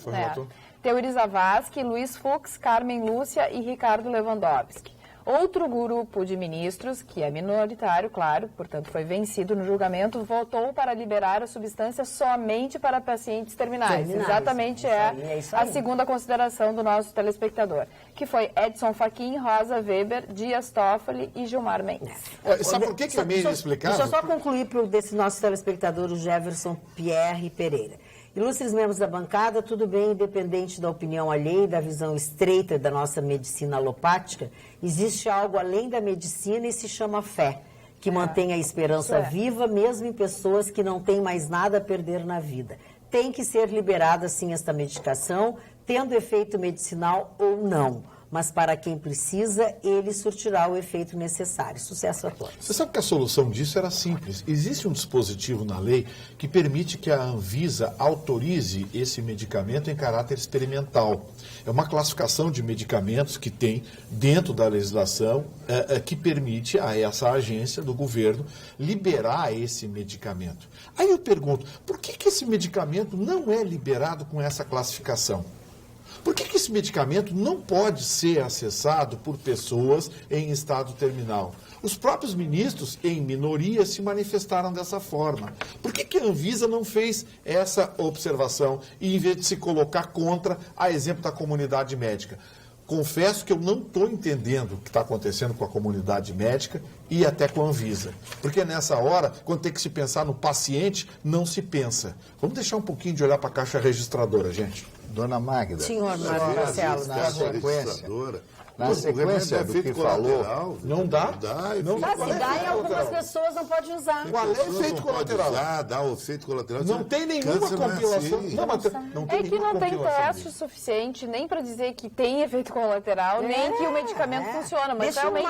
Teori Zavascki, Luiz Fux, Carmen Lúcia e Ricardo Lewandowski. Outro grupo de ministros, que é minoritário, claro, portanto foi vencido no julgamento, votou para liberar a substância somente para pacientes terminais. Exatamente a segunda consideração do nosso telespectador, que foi Edson Fachin, Rosa Weber, Dias Toffoli e Gilmar Mendes. Sabe por que é meio explicado? Deixa eu só concluir desse nosso telespectador, o Jefferson Pierre Pereira. Ilustres membros da bancada, tudo bem, independente da opinião alheia e da visão estreita da nossa medicina alopática, existe algo além da medicina e se chama fé, que mantém a esperança viva mesmo em pessoas que não têm mais nada a perder na vida. Tem que ser liberada, sim, esta medicação, tendo efeito medicinal ou não. Mas para quem precisa, ele surtirá o efeito necessário. Sucesso a todos. Você sabe que a solução disso era simples. Existe um dispositivo na lei que permite que a Anvisa autorize esse medicamento em caráter experimental. É uma classificação de medicamentos que tem dentro da legislação que permite a essa agência do governo liberar esse medicamento. Aí eu pergunto, por que esse medicamento não é liberado com essa classificação? Por que esse medicamento não pode ser acessado por pessoas em estado terminal? Os próprios ministros, em minoria, se manifestaram dessa forma. Por que a Anvisa não fez essa observação e, em vez de se colocar contra, a exemplo da comunidade médica? Confesso que eu não estou entendendo o que está acontecendo com a comunidade médica e até com a Anvisa. Porque nessa hora, quando tem que se pensar no paciente, não se pensa. Vamos deixar um pouquinho de olhar para a caixa registradora, gente. Dona Magda, senhor Marcelo, na sequência do que falou, não dá? Se dá e algumas pessoas não podem usar. Qual é o efeito colateral? Dá o efeito colateral. Não tem nenhuma compilação. É que não tem teste suficiente nem para dizer que tem efeito colateral, nem que o medicamento funciona. Mas realmente,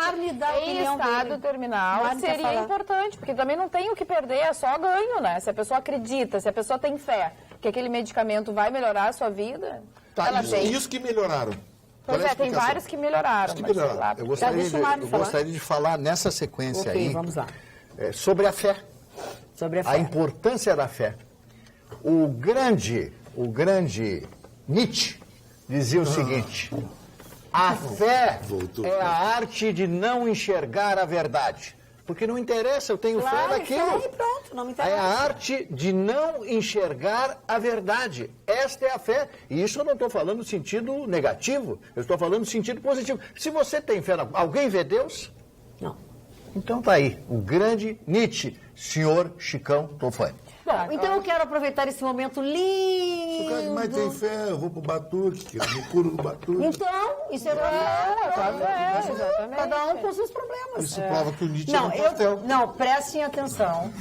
em estado terminal, seria importante, porque também não tem o que perder, é só ganho, né? Se a pessoa acredita, se a pessoa tem fé que aquele medicamento vai melhorar a sua vida, ela tem. E os que melhoraram? Pois tem vários que melhoraram. Eu gostaria de falar nessa sequência aí, vamos lá. Sobre a fé. A importância da fé. O grande Nietzsche dizia o seguinte: a fé é a arte de não enxergar a verdade. Porque não interessa, eu tenho fé naquilo. Pronto, não me interessa. É a arte de não enxergar a verdade. Esta é a fé. E isso eu não estou falando no sentido negativo, eu estou falando no sentido positivo. Se você tem fé, alguém vê Deus? Não. Então tá aí, o grande Nietzsche, senhor Chicão Tofani. Bom, então eu quero aproveitar esse momento lindo. Mas tem fé, eu vou pro Batuque, que eu me curo no Batuque. Então, isso é exatamente. Cada um com seus problemas. Isso prova que o Nietzsche é um pastel. Não, prestem atenção.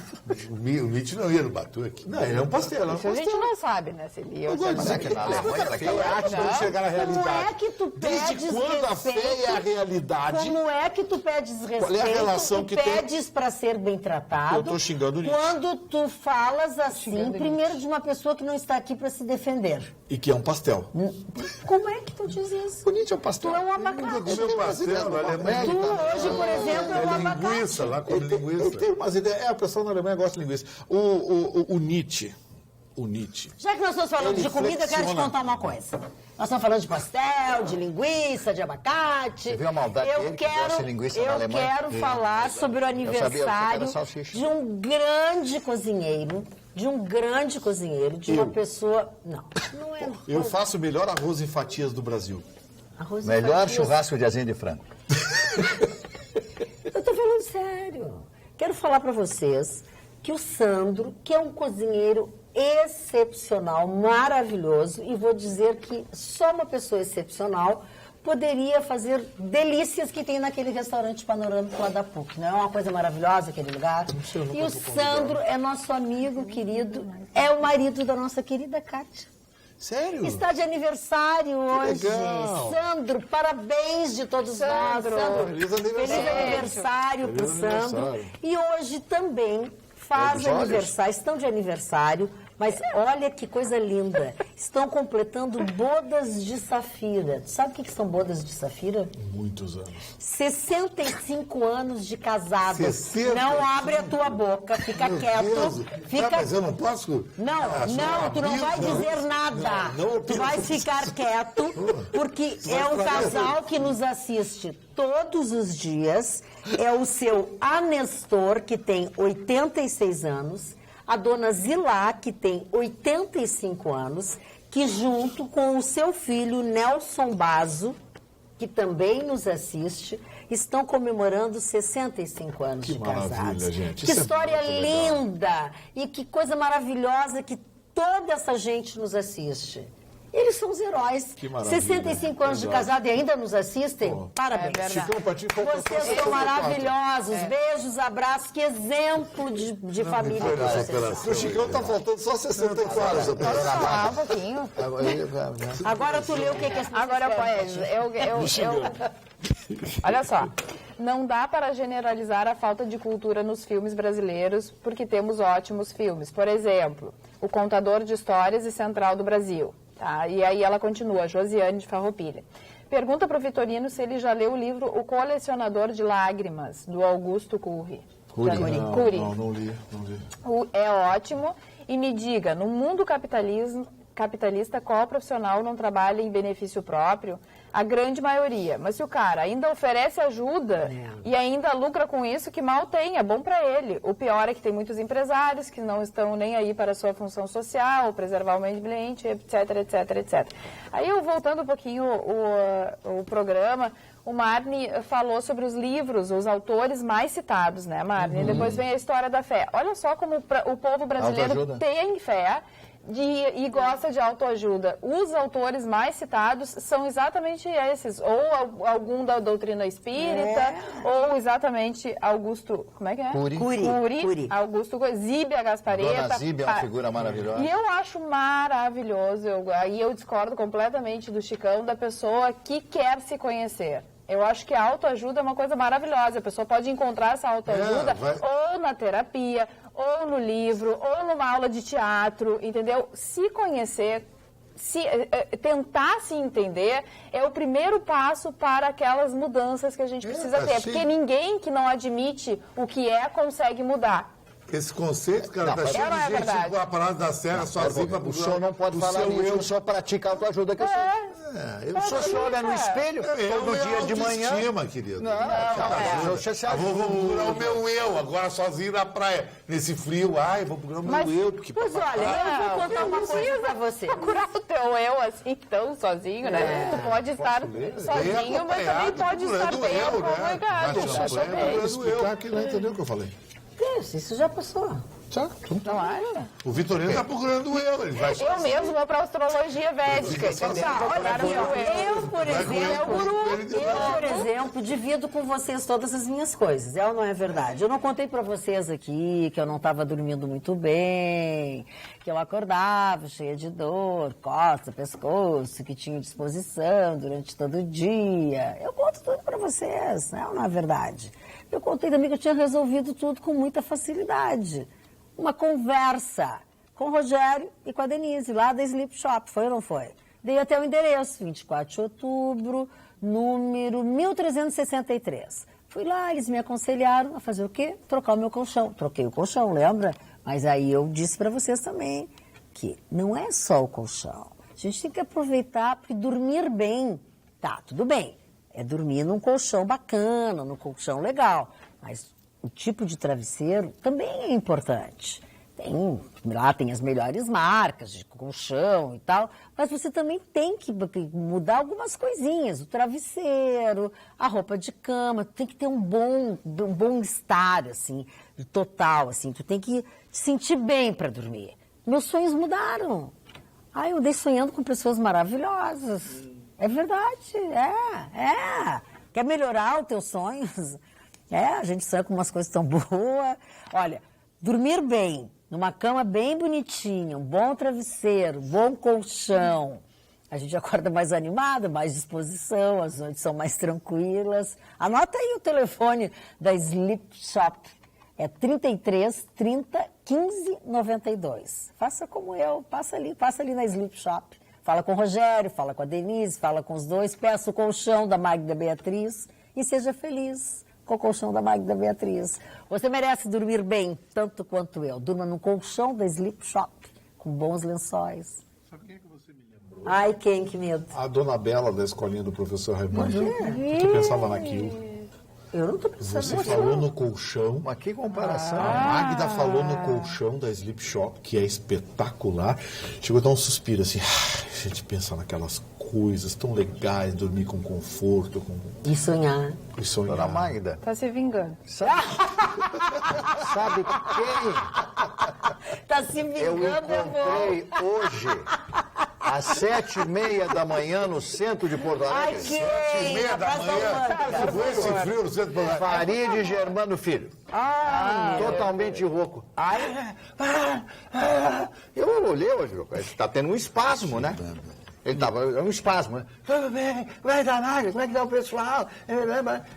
O Nietzsche não ia no Batuque. Não, ele é um pastel. Isso a gente não sabe, né, se ele ia. Eu gosto de dizer que na Alemanha quando chegar na realidade. Como é que tu pedes Desde quando a fé é a realidade? Como é que tu pedes respeito? Qual é a relação que tem? Pedes para ser bem tratado? Eu tô xingando o Nietzsche. Quando tu falas assim, primeiro de uma pessoa que não está aqui para se defender. E que é um pastel. Como é que tu diz isso? O Nietzsche é um pastel. Tu é um abacate. Comeu pastel na Alemanha. Tu hoje, por exemplo, é um abacate. Linguiça, lá come linguiça. Ele tem umas ideias. A pessoa na Alemanha gosta de linguiça. O Nietzsche. Já que nós estamos falando de comida, eu quero te flexiona. contar uma coisa. Nós estamos falando de pastel, de linguiça, de abacate. Você viu a maldade dele que gosta de linguiça na Alemanha? Eu quero falar sobre o aniversário de um grande cozinheiro, de uma pessoa... Não é... Eu faço o melhor arroz em fatias do Brasil. Arroz em Melhor fatias. churrasco de asinha de frango. Eu tô falando sério. Quero falar para vocês que o Sandro, que é um cozinheiro excepcional, maravilhoso, e vou dizer que só uma pessoa excepcional poderia fazer delícias que tem naquele restaurante panorâmico lá da PUC. Não é uma coisa maravilhosa aquele lugar? E o Sandro é nosso amigo querido, é o marido da nossa querida Kátia. Sério? Está de aniversário hoje. legal. Sandro, parabéns de todos nós. Sandro, Feliz aniversário. Feliz aniversário pro Feliz Sandro. aniversário. E hoje também faz aniversário, estão de aniversário, mas olha que coisa linda. Estão completando bodas de safira. Tu sabe o que são bodas de safira? Muitos anos. 65 anos de casados. 65? Não abre a tua boca, fica quieto. Fica... Mas eu não posso... Não, tu não vai dizer nada. Tu vai ficar quieto, porque é um casal que nos assiste todos os dias. É o seu Anestor, que tem 86 anos, a dona Zilá, que tem 85 anos, que junto com o seu filho Nelson Bazo, que também nos assiste, estão comemorando 65 anos de casados. Gente. Que Isso história é linda! E que coisa maravilhosa que toda essa gente nos assiste. Eles são os heróis. Que maravilha. 65 anos de casado e ainda nos assistem. Parabéns. Chicão, pra ti, qual foi a Vocês tua são 64? maravilhosos. Beijos, abraços. Que exemplo de família. foi nessa operação. O Chicão tá faltando só 64. Posso falar um pouquinho? Agora tu lê o que as pessoas Agora, olha só, não dá para generalizar a falta de cultura nos filmes brasileiros, porque temos ótimos filmes. Por exemplo, O Contador de Histórias e Central do Brasil. Tá? E aí ela continua, Josiane de Farroupilha. Pergunta para o Vitorino se ele já leu o livro O Colecionador de Lágrimas, do Augusto Cury. Não li. É ótimo. E me diga, no mundo capitalista, qual profissional não trabalha em benefício próprio? A grande maioria. Mas se o cara ainda oferece ajuda e ainda lucra com isso, que mal tem, é bom para ele. O pior é que tem muitos empresários que não estão nem aí para a sua função social, preservar o meio ambiente, etc. Aí, eu voltando um pouquinho o programa, o Marne falou sobre os livros, os autores mais citados, né, Marne? Depois vem a história da fé. Olha só como o povo brasileiro tem fé e gosta de autoajuda. Os autores mais citados são exatamente esses, ou algum da doutrina espírita, ou exatamente Augusto, como é que é? Cury. Augusto Zíbia Gaspareta. Dona Zíbia é uma figura maravilhosa. E eu acho maravilhoso, aí eu discordo completamente do Chicão, da pessoa que quer se conhecer. Eu acho que a autoajuda é uma coisa maravilhosa. A pessoa pode encontrar essa autoajuda ou na terapia, ou no livro, ou numa aula de teatro, entendeu? Se conhecer, tentar se entender, é o primeiro passo para aquelas mudanças que a gente precisa ter. Porque ninguém que não admite o que é consegue mudar. Esse conceito, cara, tá cheio de gente com a parada da serra sozinho para o senhor não pode falar nisso, o senhor pratica autoajuda que eu sou. O senhor olha no espelho todo dia de manhã. Autoestima, querido. Não, vou procurar o meu eu, agora sozinho na praia. Nesse frio, vou procurar o meu eu. Porque pois olha, eu vou contar uma coisa pra você. Procurar o teu eu assim, tão sozinho, né? Tu pode estar sozinho, mas também pode estar bem acompanhado. Explicar que não entendeu o que eu falei. Isso já passou. Tá, Não acha? o Vitorino está procurando o eu. Ele vai Eu mesmo vou para a astrologia védica. Eu, por exemplo, divido com vocês todas as minhas coisas. É ou não é verdade? Eu não contei para vocês aqui que eu não estava dormindo muito bem, que eu acordava cheia de dor, costa, pescoço, que tinha disposição durante todo o dia. Eu conto tudo para vocês, é ou não é verdade? Eu contei também que eu tinha resolvido tudo com muita facilidade. Uma conversa com o Rogério e com a Denise, lá da Sleep Shop, foi ou não foi? Dei até o endereço, 24 de outubro, número 1363. Fui lá, eles me aconselharam a fazer o quê? Trocar o meu colchão. Troquei o colchão, lembra? Mas aí eu disse para vocês também que não é só o colchão. A gente tem que aproveitar, porque dormir bem, tá, tudo bem. É dormir num colchão bacana, num colchão legal. Mas o tipo de travesseiro também é importante. Lá tem as melhores marcas de colchão e tal, mas você também tem que mudar algumas coisinhas. O travesseiro, a roupa de cama, tem que ter um bom estar, assim, total, assim. Tu tem que te sentir bem para dormir. Meus sonhos mudaram. Eu andei sonhando com pessoas maravilhosas. É verdade, Quer melhorar os teus sonhos? A gente sonha com umas coisas tão boas. Olha, dormir bem, numa cama bem bonitinha, um bom travesseiro, bom colchão. A gente acorda mais animado, mais disposição, as noites são mais tranquilas. Anota aí o telefone da Sleep Shop. É 33 30 15 92. Faça como eu, passa ali na Sleep Shop. Fala com o Rogério, fala com a Denise, fala com os dois, peça o colchão da Magda Beatriz e seja feliz com o colchão da Magda Beatriz. Você merece dormir bem, tanto quanto eu. Durma num colchão da Sleep Shop, com bons lençóis. Sabe quem é que você me lembrou? Ai, quem? Que medo. A dona Bela da escolinha do professor Raimundo. Tu pensava naquilo. Eu não tô pensando. Você falou no colchão. Mas que comparação. A Magda falou no colchão da Sleep Shop, que é espetacular. Chegou a dar um suspiro assim. A gente pensa naquelas coisas tão legais, dormir com conforto. E sonhar. Dona Magda. Tá se vingando. Sabe quem? Tá se vingando, eu encontrei hoje, às 7h30 da manhã, no centro de Porto Alegre. 7h30 da manhã. Com esse frio no centro de Porto Alegre. Farid Germano Filho. Totalmente rouco. Eu olhei hoje, está tendo um espasmo, né? Ele estava um espasmo, né? Tudo bem, como é que tá, Nádia? Como é que tá o pessoal?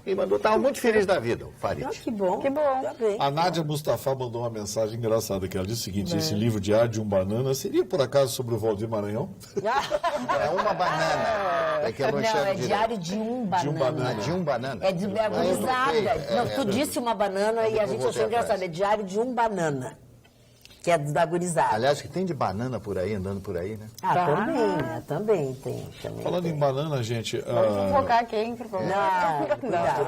E mandou, estava muito feliz da vida, o Farid. Que bom. Tá bem. A Nádia Mustafa mandou uma mensagem engraçada, que ela disse o seguinte: esse livro Diário de um Banana seria, por acaso, sobre o Valdir Maranhão? É uma banana. É que eu não é Diário de um Banana. De um banana. É de agonizada. Não, tu disse uma banana e a gente achou engraçado. É Diário de um Banana. Que é da gurizada. Aliás, que tem de banana por aí, andando por aí, né? Também tem. Falando em banana, gente... Vamos focar quem, por favor?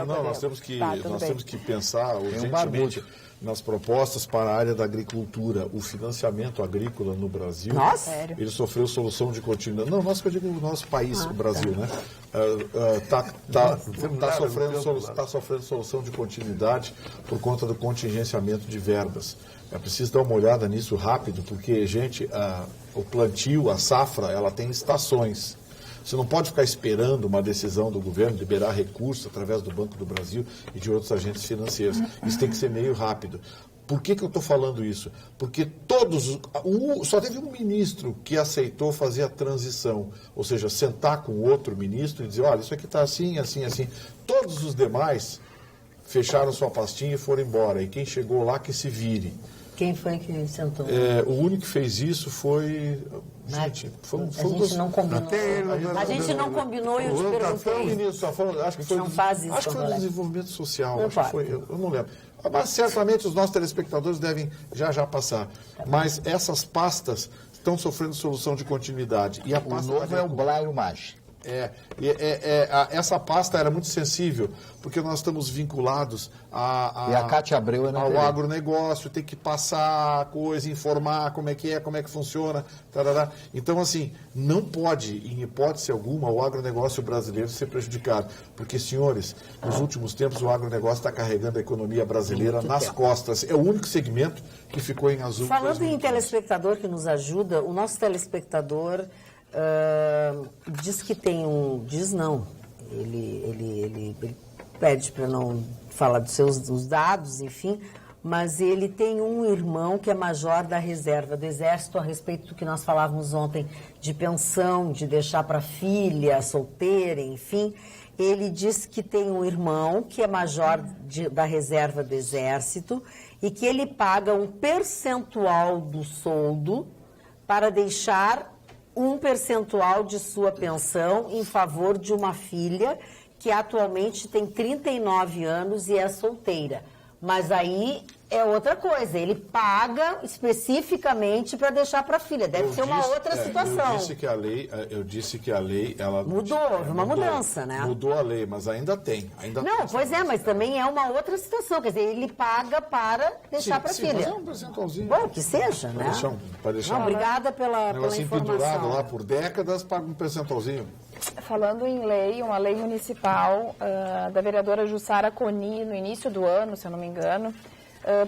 Não, nós temos que pensar urgentemente nas propostas para a área da agricultura. O financiamento agrícola no Brasil... Nossa! Ele sofreu solução de continuidade. Não, nós que eu digo o nosso país, o Brasil, né? Está sofrendo solução de continuidade por conta do contingenciamento de verbas. É preciso dar uma olhada nisso rápido, porque, gente, o plantio, a safra, ela tem estações. Você não pode ficar esperando uma decisão do governo liberar recursos através do Banco do Brasil e de outros agentes financeiros. Isso tem que ser meio rápido. Por que eu estou falando isso? Porque só teve um ministro que aceitou fazer a transição, ou seja, sentar com outro ministro e dizer, olha, isso aqui está assim, assim, assim. Todos os demais fecharam sua pastinha e foram embora. E quem chegou lá que se vire. Quem foi que sentou? O único que fez isso foi... Gente, a gente não combinou. A gente não combinou e eu te perguntei. Foi o ministro, acho que foi do desenvolvimento social. Eu não lembro. Mas certamente os nossos telespectadores devem já passar. Mas essas pastas estão sofrendo solução de continuidade. E a pasta o novo é o Blairo Maggi. Essa pasta era muito sensível, porque nós estamos vinculados E a Cátia Abreu ao agronegócio, tem que passar a coisa, informar como é que funciona. Tarará. Então, assim, não pode, em hipótese alguma, o agronegócio brasileiro ser prejudicado. Porque, senhores, nos últimos tempos o agronegócio está carregando a economia brasileira nas costas. É o único segmento que ficou em azul. Falando em telespectador que nos ajuda, o nosso telespectador... diz que tem diz não, ele pede para não falar dos dados, enfim, mas ele tem um irmão que é major da reserva do Exército, a respeito do que nós falávamos ontem de pensão, de deixar para filha solteira, enfim. Ele diz que tem um irmão que é major da reserva do Exército e que ele paga um percentual do soldo para deixar um percentual de sua pensão em favor de uma filha que atualmente tem 39 anos e é solteira. Mas aí é outra coisa, ele paga especificamente para deixar para a filha. Deve ser uma outra situação. Eu disse que a lei ela mudou, houve uma mudança, né? Mudou a lei, mas ainda tem. Pois é, mas também é uma outra situação. Quer dizer, ele paga para deixar para a filha. Mas é um percentualzinho. Bom, que seja, né? Para deixar Não, obrigada pela informação. Pendurado lá por décadas, paga um percentualzinho. Falando em lei, uma lei municipal da vereadora Jussara Coni, no início do ano, se eu não me engano,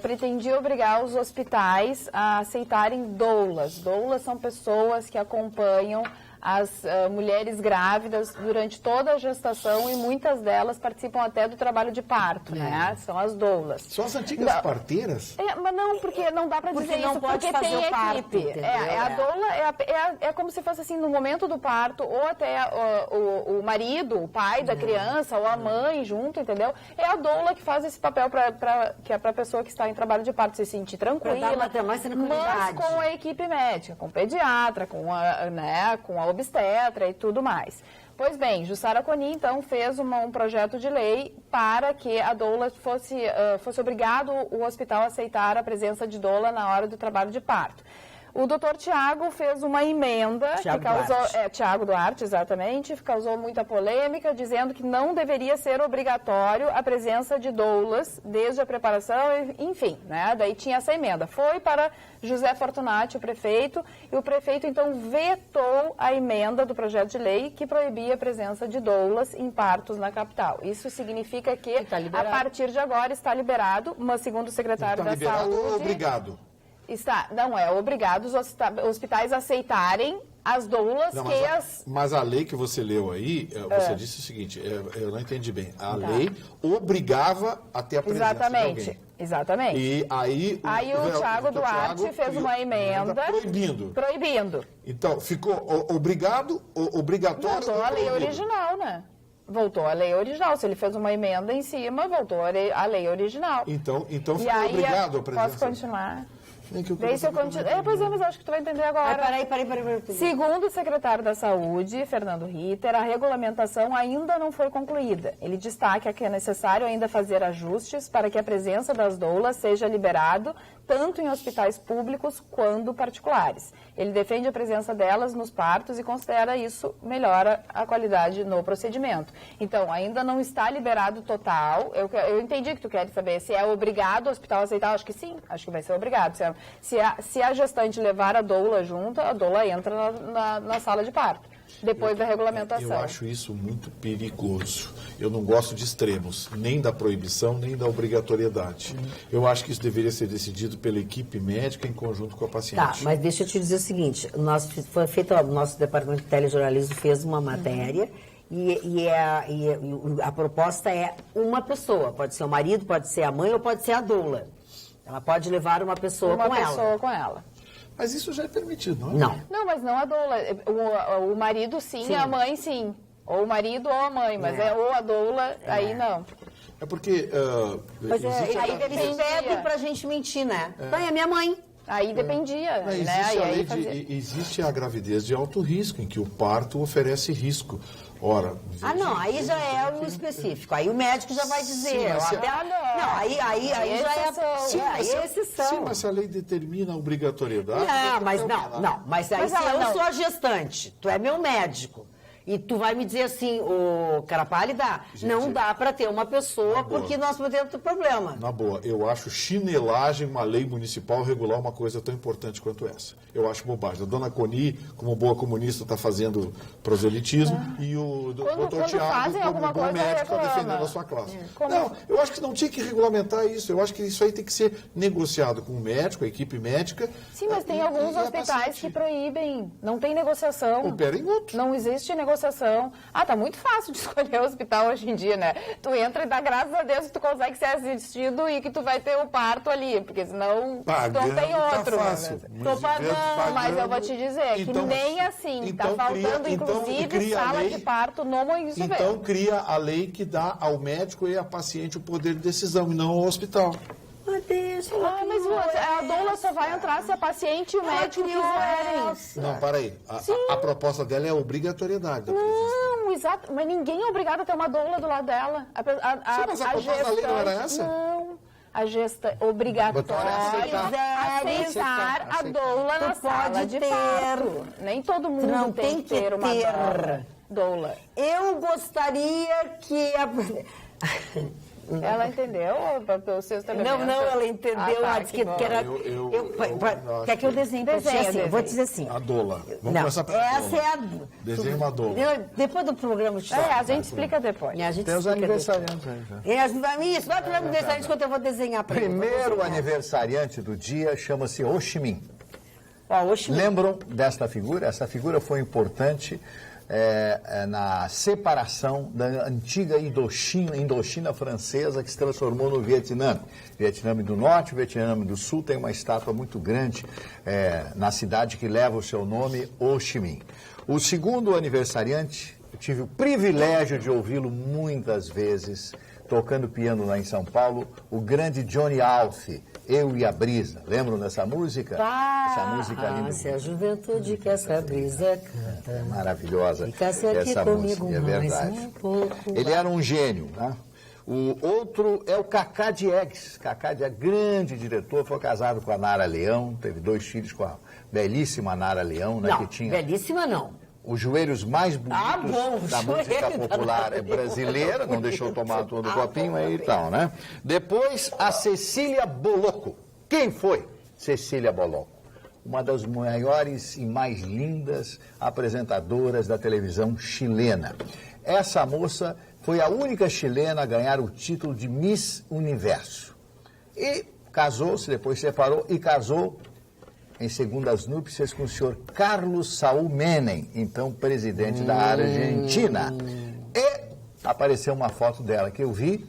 pretendia obrigar os hospitais a aceitarem doulas. Doulas são pessoas que acompanham as mulheres grávidas durante toda a gestação e muitas delas participam até do trabalho de parto, né? São as doulas. São as antigas parteiras? Mas não, porque não dá para dizer isso, porque tem equipe. A doula é como se fosse assim, no momento do parto, ou até o marido, o pai da criança, ou a mãe junto, entendeu? É a doula que faz esse papel que é para a pessoa que está em trabalho de parto se sentir tranquila, mas com a equipe médica, com o pediatra, com a obstetra e tudo mais. Pois bem, Jussara Coni, então, fez um projeto de lei para que a doula fosse obrigado o hospital a aceitar a presença de doula na hora do trabalho de parto. O doutor Tiago fez uma emenda que causou... Tiago Duarte, exatamente, causou muita polêmica, dizendo que não deveria ser obrigatório a presença de doulas desde a preparação, enfim, né? Daí tinha essa emenda. Foi para José Fortunati, o prefeito, e o prefeito, então, vetou a emenda do projeto de lei que proibia a presença de doulas em partos na capital. Isso significa que, a partir de agora, está liberado, mas segundo o secretário da Saúde... Está liberado ou obrigado? Não é obrigado os hospitais a aceitarem as doulas Mas a lei que você leu aí, você disse o seguinte, eu não entendi bem. A lei obrigava a ter a presença de alguém. Exatamente. E aí o Tiago Duarte fez uma emenda proibindo. Então, ficou obrigados? Obrigatório? Voltou a lei original, né? Voltou a lei original. Se ele fez uma emenda em cima, voltou a lei original. Então ficou obrigado a presença. Posso continuar? Pois é, mas acho que tu vai entender agora. Peraí. Segundo o secretário da Saúde, Fernando Ritter, a regulamentação ainda não foi concluída. Ele destaca que é necessário ainda fazer ajustes para que a presença das doulas seja liberado tanto em hospitais públicos quanto particulares. Ele defende a presença delas nos partos e considera isso melhora a qualidade no procedimento. Então, ainda não está liberado total. Eu entendi que tu quer saber se é obrigado o hospital aceitar. Acho que sim, acho que vai ser obrigado. Se a gestante levar a doula junto, a doula entra na sala de parto, depois da regulamentação. Eu acho isso muito perigoso. Eu não gosto de extremos, nem da proibição, nem da obrigatoriedade. Eu acho que isso deveria ser decidido pela equipe médica em conjunto com a paciente. Tá, mas deixa eu te dizer o seguinte, o nosso departamento de telejornalismo fez uma matéria e a proposta é uma pessoa, pode ser o marido, pode ser a mãe ou pode ser a doula. Ela pode levar uma pessoa com ela. Mas isso já é permitido, não é? Não, mas não a doula. O marido sim, a mãe sim. Ou o marido ou a mãe, mas ou a doula, aí não. É porque... Aí eles pedem pra gente mentir, né? É minha mãe. Aí dependia, né? Existe a gravidez de alto risco, em que o parto oferece risco. Ora, não, aí já é o específico. Aí o médico já vai dizer. Aí já é exceção. Sim, mas se a lei determina a obrigatoriedade... Mas aí se eu sou a gestante, tu é meu médico, e tu vai me dizer assim, cara pálida, não dá para ter uma pessoa porque nós podemos ter problema. Na boa, eu acho chinelagem uma lei municipal regular uma coisa tão importante quanto essa. Eu acho bobagem. A dona Coni, como boa comunista, está fazendo proselitismo e o doutor Tiago, como bom médico, está defendendo a sua classe. Não, eu acho que não tinha que regulamentar isso. Eu acho que isso aí tem que ser negociado com o médico, a equipe médica. Sim, mas tem alguns hospitais que proíbem. Não tem negociação. Opera em outro. Não existe negociação. Tá muito fácil de escolher o hospital hoje em dia, né? Tu entra e dá graças a Deus que tu consegue ser assistido e que tu vai ter o parto ali, porque senão não tem outro. Tá fácil. Tô pagando, mas eu vou te dizer que nem assim, tá faltando inclusive sala de parto no município. Então cria a lei que dá ao médico e à paciente o poder de decisão e não ao hospital. Mas a doula só vai entrar se a paciente e o médico quiserem. Não, para aí. A proposta dela é a obrigatoriedade da presença. Não, exato. Mas ninguém é obrigado a ter uma doula do lado dela. Mas a proposta da lei não era essa? Não. A gesta obrigatória aceitar a doula na sala de parto. Nem todo mundo tem que ter uma doula. Eu gostaria que... Ela entendeu? Ela entendeu. Quer que eu desenhe? Eu vou dizer assim. A doula. Vamos começar pela essa é a... Desenha uma doula. Depois do programa... a gente explica depois. Tem os aniversariantes aí. Isso, vai para os aniversariantes que eu vou desenhar para ele. Primeiro aniversariante do dia chama-se Ho Chi Minh. Lembram desta figura? Essa figura foi importante... na separação da antiga Indochina francesa que se transformou no Vietnã. Vietnã do Norte, Vietnã do Sul tem uma estátua muito grande na cidade que leva o seu nome, Ho Chi Minh. O segundo aniversariante, eu tive o privilégio de ouvi-lo muitas vezes, tocando piano lá em São Paulo, o grande Johnny Alf, Eu e a Brisa. Lembram dessa música? Essa música linda. Se a juventude que essa brisa canta. Maravilhosa. Ficasse aqui essa comigo música, é verdade. Um pouco. Ele era um gênio, né? O outro é o Cacá Diegues. Cacá Diegues, grande diretor, foi casado com a Nara Leão, teve 2 filhos com a belíssima Nara Leão, né? Não, que tinha... belíssima não. Os joelhos mais bonitos da música popular brasileira, não deixou tomar todo o copinho aí e tal, né? Depois, a Cecília Bolocco. Quem foi Cecília Bolocco? Uma das maiores e mais lindas apresentadoras da televisão chilena. Essa moça foi a única chilena a ganhar o título de Miss Universo. E casou-se, depois separou e casou em segundas núpcias com o senhor Carlos Saúl Menem, então presidente da Argentina. E apareceu uma foto dela que eu vi,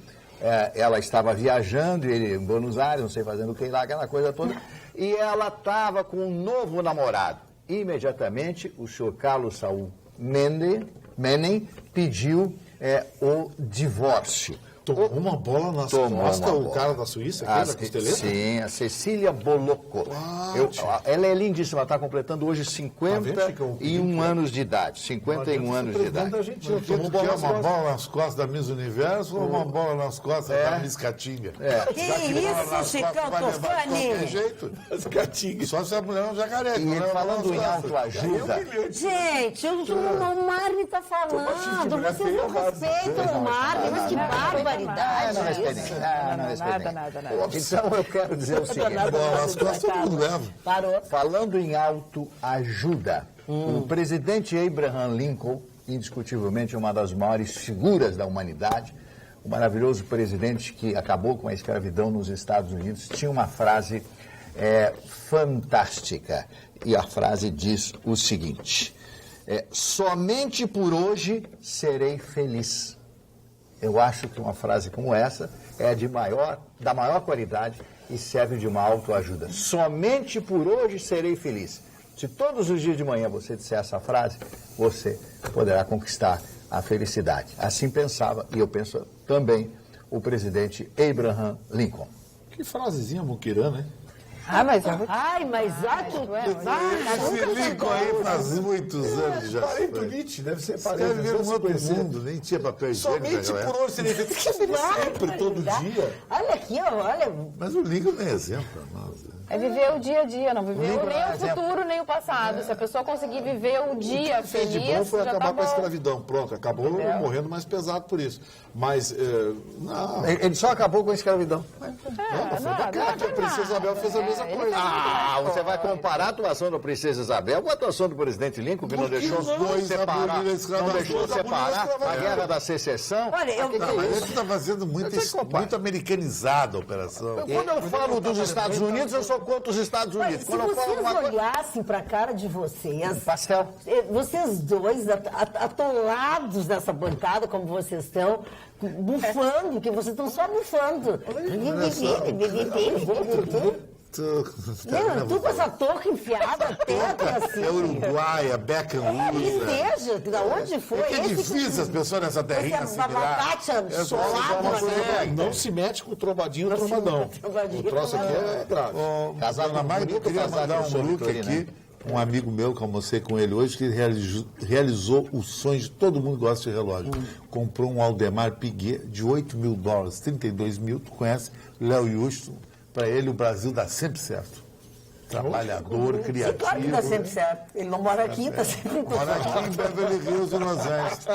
ela estava viajando, ele em Buenos Aires, não sei fazendo o que lá, aquela coisa toda, e ela estava com um novo namorado. Imediatamente, o senhor Carlos Saúl Menem pediu o divórcio. Tomou uma bola nas costas, o cara da Suíça, aquele da costeleta? Sim, a Bolocco. Ela é lindíssima, ela está completando hoje 51 anos de idade. 51 anos de idade. Tomou uma bola nas costas da Miss Universo ou uma bola nas costas da Miss Catinga? Que isso, Chicão Tofani? As Catingas. Só se a mulher é um jacaré. E falando em autoajuda... Gente, o Marne está falando. Vocês não respeitam o Marne, mas que bárbaro. Não, nada. Então eu quero dizer o seguinte: falando em autoajuda, o presidente Abraham Lincoln, indiscutivelmente uma das maiores figuras da humanidade, o maravilhoso presidente que acabou com a escravidão nos Estados Unidos, tinha uma frase fantástica. E a frase diz o seguinte: somente por hoje serei feliz. Eu acho que uma frase como essa é da maior qualidade e serve de uma autoajuda. Somente por hoje serei feliz. Se todos os dias de manhã você disser essa frase, você poderá conquistar a felicidade. Assim pensava, e eu penso também, o presidente Abraham Lincoln. Que frasezinha muquirana, hein? Mas Ai, mas Esse Lincoln aí faz muitos anos já. Parente do Nietzsche, deve ser Esse parente. cara viveu num outro mundo, nem tinha papel higiênico. Somente naquela por época. hoje seria feito sempre, todo dia. Olha aqui, olha. Mas o Lincoln não é exemplo para nós. é viver o dia a dia, não viveu Lincoln nem é o futuro, nem o passado. Se a pessoa conseguir viver o dia Fez de bom feliz, foi já acabar tá com a bom. escravidão. Pronto, acabou morrendo mais pesado por isso. Mas, não. Ele só acabou com a escravidão. A Princesa Isabel fez a mesma coisa. Você vai comparar a atuação da Princesa Isabel com a atuação do presidente Lincoln, que não deixou os dois separar, aboliram a escravidão. não deixou separar a Guerra da Secessão. Olha, eu- Não, mas ele está fazendo muito americanizada a operação. Quando eu falo dos Estados Unidos, eu sou contra os Estados Olha, Unidos. se Quando eu falo vocês uma coisa... olhassem para a cara de vocês, Pastel. vocês dois atolados nessa bancada, como vocês estão, bufando, porque vocês estão só bufando. Tu com essa touca enfiada até assim. É uruguaia, Beckham Que usa. seja, da onde foi? É que é difícil as pessoas nessa terrinha Essa assimilar. batata solada na cara. Não se mete com o trombadinho e o trombadão. trombadinho. O troço aqui é grave. Casado Dona Magda, eu bonito, queria casado mandar com um sua look Vitorina. aqui. Um amigo meu que eu almocei com ele hoje, que realizou o sonho de todo mundo que gosta de relógio. Comprou um Aldemar Piguet de $8.000, 32 mil. Tu conhece? Léo Houston. Para ele, o Brasil dá sempre certo. Trabalhador, criativo. Claro que dá sempre certo. Ele não mora aqui, tá sempre Mora aqui em Beverly Hills, em Los Angeles.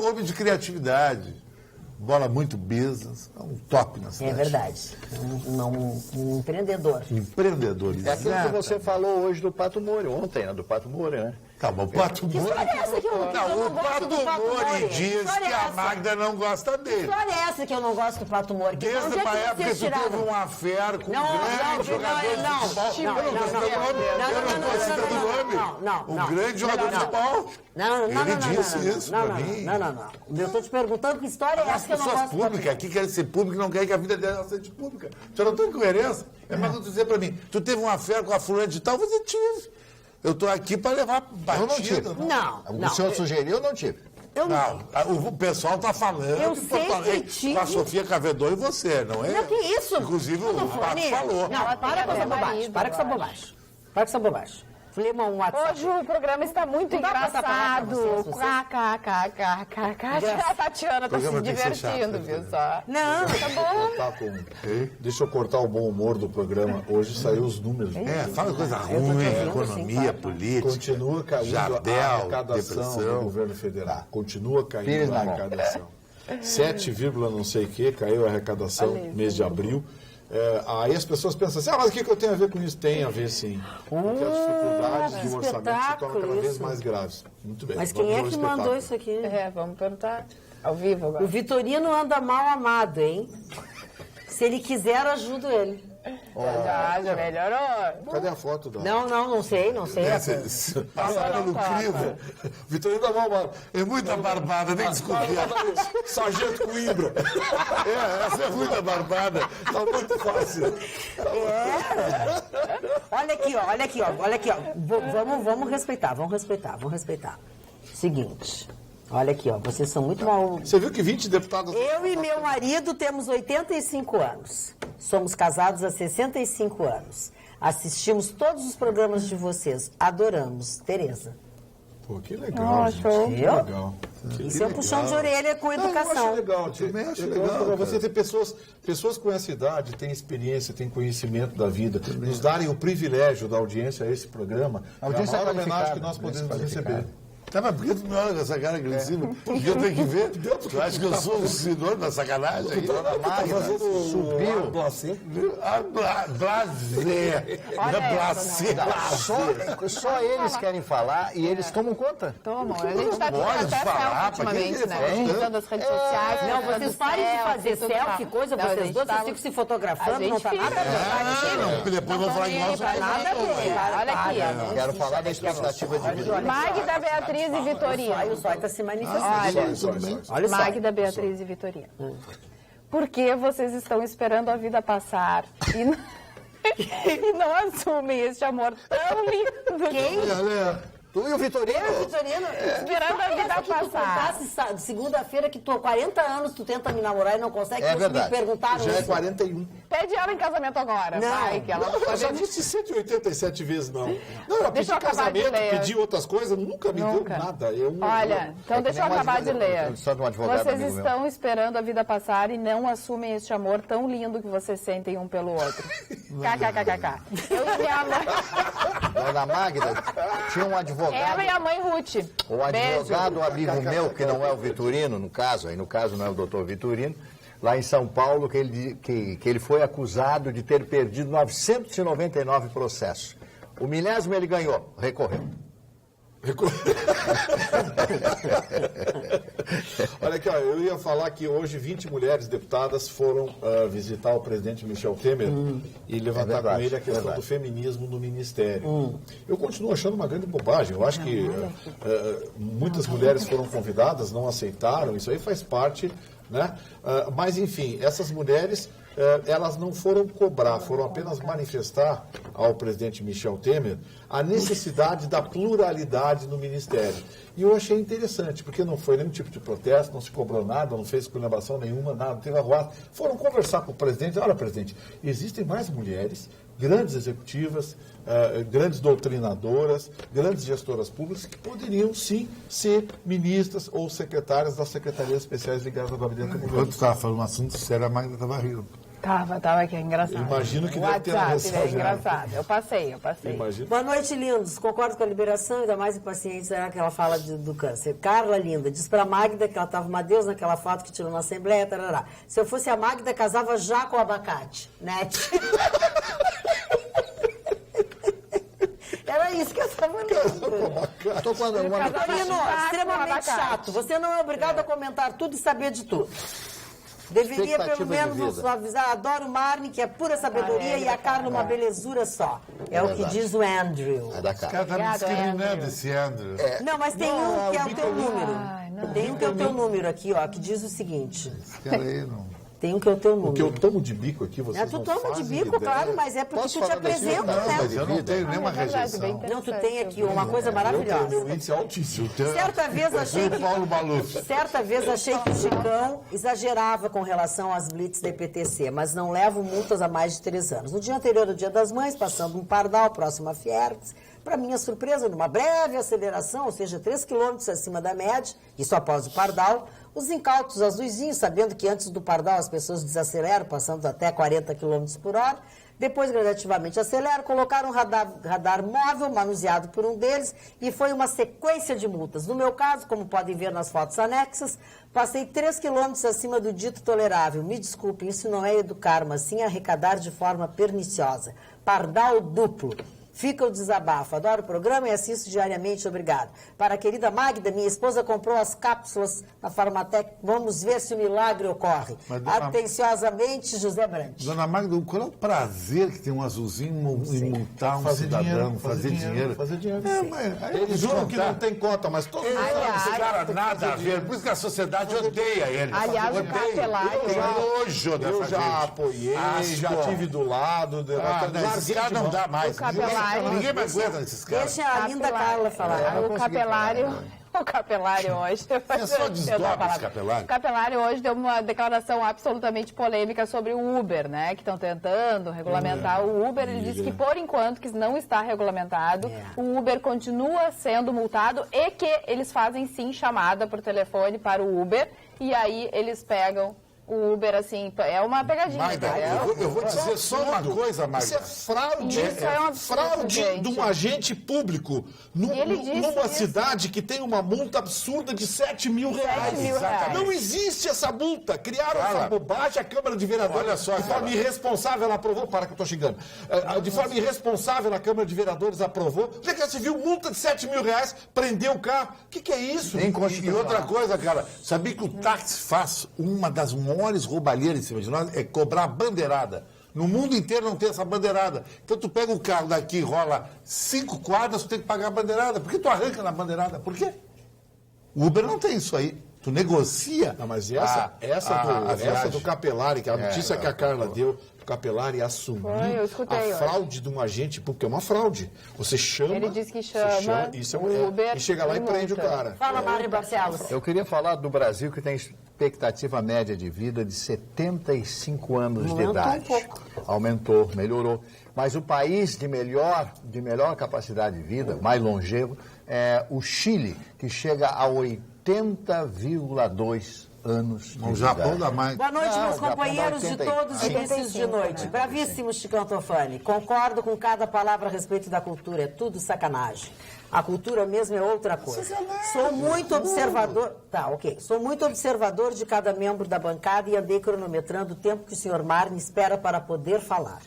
Homem de criatividade. Bola muito business. É um top na É cidade. verdade. Um empreendedor. Empreendedor. É aquilo que você exato. falou hoje do Pato Moura, ontem, né? Do Pato Moura, né? Tá bom, o Pato Que Moura. história é essa que eu não O gosto Pato do Pato Moura Moura? diz História que é a essa? Magda não gosta Que dele. história é essa que eu não gosto do Pato Moura? Desde Onde é uma época que vocês tu teve tiraram? um affair com um Não, grande jogador de futebol. Eu não tô citando nome. Eu não tô citando nome. Um grande jogador de futebol. Não. Ele disse isso pra mim. Não. Eu estou te perguntando que história é As essa que eu não pessoas gosto do Pato públicas aqui querem ser públicas e não querem que a vida dela seja pública. Você não tem coerência. É mais tu dizer pra mim, tu teve um affair com a fulana de tal, você tive. Eu tô aqui pra levar Eu não tive. batida. Não. O senhor sugeriu, eu não tive. Não, o pessoal tá falando Eu de Porto sempre Alegre tive- com a Sofia Cavedon e você, não é? Não, que isso? Inclusive o Pato falou. Não, para com essa bobagem. Para com essa bobagem. Para com essa bobagem. Falei um WhatsApp. Hoje o programa está muito Não dá pra passar a palavra engraçado. pra vocês. A Tatiana tá se programa tem que ser divertindo, chato, viu né? só? Não. Tá bom. Tá com... Deixa eu cortar o bom humor do programa. Hoje saiu os números. Fala coisa Eu tô te ruim, ouvindo, economia, sim, política. Continua caindo a Jardel, arrecadação do depressão. governo federal. Continua Pires caindo a na mão. arrecadação. 7, não sei o que, caiu a arrecadação mês de abril. Aí as pessoas pensam assim, mas o que eu tenho a ver com isso? Tem a ver sim. Porque as dificuldades de orçamento se tornam espetáculo cada vez isso. mais graves. Muito bem. Mas vamos quem é ao que espetáculo. mandou isso aqui? Vamos perguntar ao vivo agora. O Vitorino anda mal amado, hein? Se ele quiser, eu ajudo ele. Já melhorou. Cadê a foto da... Não sei. Passar pelo crivo. Vitorino da Mão, É muita barbada, nem desconfiar. Sargento Coimbra. Essa é muita barbada. Tá muito fácil. Olha aqui, ó. Vamos respeitar. Seguinte, olha aqui, ó. Vocês são muito mal... Você viu que 20 deputados... Eu e meu marido temos 85 anos. Somos casados há 65 anos. Assistimos todos os programas de vocês. Adoramos. Tereza. Pô, que legal, gente. show. Que legal. Isso é um puxão de orelha com Eu acho educação. legal, tia. Também acho É legal, pra você cara. ter pessoas com essa idade, têm experiência, têm conhecimento da vida, nos darem o privilégio da audiência a esse programa. A audiência é a maior qualificada, homenagem que nós podemos qualificada. receber. Tá, mas por que tu me olha com essa cara agressiva? Porque eu tenho que ver. Tu acha que eu sou um senhor da sacanagem? aí? Subiu. Glacê. Blazer. Só eles querem falar e eles tomam conta. Toma, a gente tá tirando Pode até falar, selfie pra quem ultimamente, quer né? falar tanto? Usando as redes sociais. Não, tirando vocês parem de fazer tudo selfie, tal. coisa, Não, a vocês gente dois, tá- vocês ficam se fotografando, A gente não tá fica, nada a ver. Ah, não, porque depois eu vou falar que nós somos Nada a ver. Olha aqui, ó. Quero falar da expectativa de vida. Magda, Beatriz e Vitorina. Aí o Zóio está se manifestando. Olha, Magda, Beatriz e Vitorina. Por que vocês estão esperando a vida passar e não assumem este amor tão lindo? Quem? Tu e o Vitorino? Vitorino, Esperando a vida que tu passar. contasse segunda-feira que tu há 40 anos tu tenta me namorar e não consegue, É tu verdade. me perguntaram Já é isso. 41. Pede ela em casamento agora. Não. Vai, que ela Eu já disse 187 vezes não. Não, eu Deixa pedi eu acabar de casamento, ler. pedi outras coisas, nunca me deu nada. Olha, então deixa eu acabar de ler. Só de um advogado Vocês amigo meu. estão esperando a vida passar e não assumem este amor tão lindo que vocês sentem um pelo outro. KKKKK. Eu e minha mãe. Dona Magda, tinha um advogado. Ela e a mãe Ruth. O advogado amigo meu, que não é o Vitorino, no caso não é o doutor Vitorino, lá em São Paulo, que ele foi acusado de ter perdido 999 processos. O 1000º ele ganhou, recorreu. Olha aqui, ó, eu ia falar que hoje 20 mulheres deputadas foram visitar o presidente Michel Temer e levantar com ele a questão do feminismo no ministério. Eu continuo achando uma grande bobagem. Eu acho que muitas mulheres foram convidadas, não aceitaram, isso aí faz parte, né? Mas, enfim, essas mulheres... elas não foram cobrar, foram apenas manifestar ao presidente Michel Temer a necessidade da pluralidade no ministério. E eu achei interessante, porque não foi nenhum tipo de protesto, não se cobrou nada, não fez esculhambação nenhuma, nada, não teve arruaça. Foram conversar com o presidente. Olha, presidente, existem mais mulheres, grandes executivas, grandes doutrinadoras, grandes gestoras públicas que poderiam, sim, ser ministras ou secretárias das secretarias especiais ligadas ao gabinete do governo. Quando estava falando um assunto sério, a Magda estava rindo. Tava aqui, é engraçado. Imagino que deve ter WhatsApp, mensagem. é engraçado. Eu passei. Imagino. Boa noite, lindos. Concordo com a liberação, ainda mais em pacientes que ela fala do câncer. Carla, linda, diz pra Magda que ela estava uma deusa naquela foto que tirou na Assembleia, tarará. Se eu fosse a Magda, casava já com o abacate, né? Era isso que eu estava lendo. Estou falando uma... Vitorino, extremamente chato. Você não é obrigado a comentar tudo e saber de tudo. Deveria pelo menos nos avisar. Adoro o Marne, que é pura sabedoria, e a Carla uma belezura só. É o que diz o Andrew. É da Esse cara cara. tá me discriminando, esse Andrew. Não, mas tem um que é o teu número. Tem um que é o teu número aqui, ó, que diz o seguinte. Esse cara aí não... Tem um que é o teu número. O que eu tomo de bico aqui, vocês Tu não toma de fazem bico, ideia. claro, mas é porque Posso tu te falar desse? apresenta, Não, né? mas eu não tenho nenhuma rejeição. Não, tu tem aqui uma coisa maravilhosa. Meu índice é altíssimo. Certa vez achei que... Paulo Maluf. Certa vez achei que o Chicão exagerava com relação às blitz da IPTC, mas não levo multas há mais de 3 anos. No dia anterior ao Dia das Mães, passando um Pardal próximo a Fiergs, para minha surpresa, numa breve aceleração, ou seja, 3 km acima da média, isso após o Pardal, os incautos azuizinhos, sabendo que antes do Pardal as pessoas desaceleram, passando até 40 km por hora, depois gradativamente aceleram, colocaram um radar móvel manuseado por um deles e foi uma sequência de multas. No meu caso, como podem ver nas fotos anexas, passei 3 km acima do dito tolerável. Me desculpem, isso não é educar, mas sim arrecadar de forma perniciosa. Pardal duplo. Fica o desabafo. Adoro o programa e assisto diariamente. Obrigado. Para a querida Magda, minha esposa comprou as cápsulas na Farmatec. Vamos ver se o milagre ocorre. Atenciosamente, José Brandt. Dona Magda, qual é o prazer que tem um azulzinho em multar um cidadão, fazer dinheiro? Fazer dinheiro, É, sim. mas aí Eles juram que não tem conta, mas todos Não, esse cara nada a ver. Por isso que a sociedade odeia ele. Aliás, o Odeia. Capelário... Tem nojo dessa Eu já gente. apoiei, Asco. já tive do lado. Esses caras não dá mais. O Capelário- Ninguém mais aguenta esses caras. Deixa a linda Carla falar. O Capelário hoje... só desdobra esse Capelário. O Capelário hoje deu uma declaração absolutamente polêmica sobre o Uber, né? Que estão tentando regulamentar o Uber. Ele disse que, por enquanto, que não está regulamentado, o Uber continua sendo multado e que eles fazem, sim, chamada por telefone para o Uber. E aí eles pegam... O Uber, assim, é uma pegadinha. Magda, entendeu? eu vou dizer só uma coisa, Magda. Isso é fraude. Isso é um absurdo, fraude gente. de um agente público Ele disse numa isso. cidade que tem uma multa absurda de 7 mil reais. 7 mil reais. Não existe essa multa. Criaram essa bobagem, a Câmara de Vereadores, Olha só, de forma irresponsável, ela aprovou. Para que eu estou xingando. De forma irresponsável, a Câmara de Vereadores aprovou. Você viu multa de 7 mil reais, prendeu o carro. O que é isso? E outra coisa, cara, sabia que o táxi faz uma das maiores roubalheiras em cima de nós? É cobrar a bandeirada. No mundo inteiro não tem essa bandeirada. Então tu pega o carro daqui, rola 5 quadras, tu tem que pagar a bandeirada. Por que tu arranca na bandeirada? Por quê? O Uber não tem isso aí. Tu negocia. Não, mas essa do Capelari, que é a notícia que a Carla deu, o Capelari assumiu eu escutei, a fraude de um agente, porque é uma fraude. Você chama. Ele disse que chama isso o Uber e chega lá e prende o multa. cara. Fala, Mário Barcelos. Eu queria falar do Brasil, que tem expectativa média de vida de 75 anos de Aumentou idade. um pouco. Aumentou, melhorou. Mas o país de melhor capacidade de vida, mais longevo, é o Chile, que chega a 80,2 anos de O Japão idade. dá mais. Boa noite, meus o Japão companheiros dá de 80. todos os inícios de noite. Bravíssimo, Chicão Tofani. Concordo com cada palavra a respeito da cultura. É tudo sacanagem. A cultura mesmo é outra coisa. Sou muito observador... Tá, ok. Sou muito observador de cada membro da bancada e andei cronometrando o tempo que o senhor Marne espera para poder falar.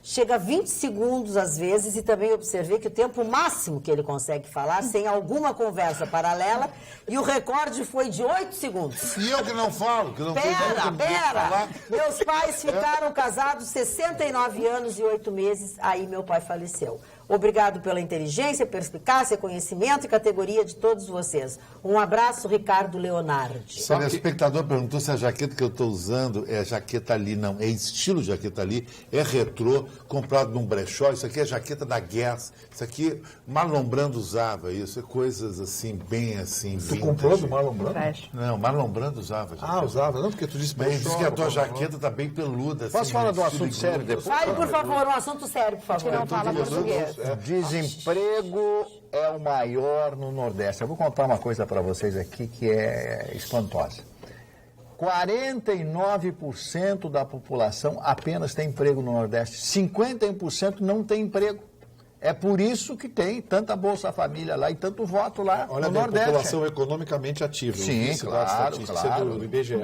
Chega a 20 segundos às vezes e também observei que o tempo máximo que ele consegue falar, sem alguma conversa paralela, e o recorde foi de 8 segundos. E eu que não falo, que não tenho Pera! Meus pais ficaram casados 69 anos e 8 meses, aí meu pai faleceu. Obrigado pela inteligência, perspicácia, conhecimento e categoria de todos vocês. Um abraço, Ricardo Leonardi. O telespectador perguntou se a jaqueta que eu estou usando é jaqueta ali. Não, é estilo jaqueta ali, é retrô, comprado num brechó. Isso aqui é jaqueta da Guess. Isso aqui, Marlon Brando usava isso. É coisas assim, bem assim, Tu comprou do Marlon Brando? Não, Marlon Brando usava. Ah, usava. Não, porque tu disse Mas brechó, diz que a tua Marlon jaqueta está bem peluda. Assim, Posso falar de um estilo assunto sério inglês. depois? Fale, por favor, um assunto sério, por favor. Não fala português. Desemprego é o maior no Nordeste. Eu vou contar uma coisa para vocês aqui que é espantosa. 49% da população apenas tem emprego no Nordeste. 51% não tem emprego. É por isso que tem tanta Bolsa Família lá e tanto voto lá Olha no bem, Nordeste. população economicamente ativa. Sim, claro. Do IBGE.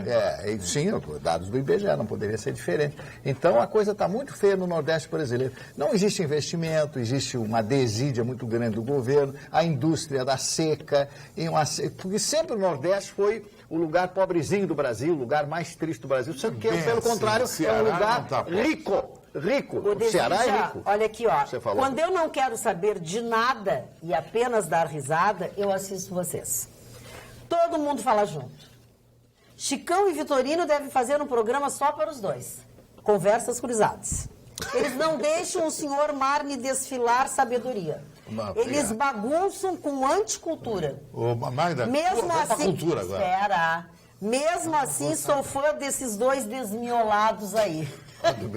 Sim, dados do IBGE, não poderia ser diferente. Então, a coisa está muito feia no Nordeste brasileiro. Não existe investimento, existe uma desídia muito grande do governo, a indústria da seca, porque sempre o Nordeste foi o lugar pobrezinho do Brasil, o lugar mais triste do Brasil, sendo que, pelo contrário, é um lugar rico. O Ceará é rico. Olha aqui, ó. Você falou. Quando eu não quero saber de nada e apenas dar risada, eu assisto vocês. Todo mundo fala junto. Chicão e Vitorino devem fazer um programa só para os dois. Conversas cruzadas. Eles não deixam o senhor Marne desfilar sabedoria. Eles bagunçam com anticultura. Ô, Magda, Mesmo assim, cultura agora. espera. Mesmo assim, sou fã desses dois desmiolados aí.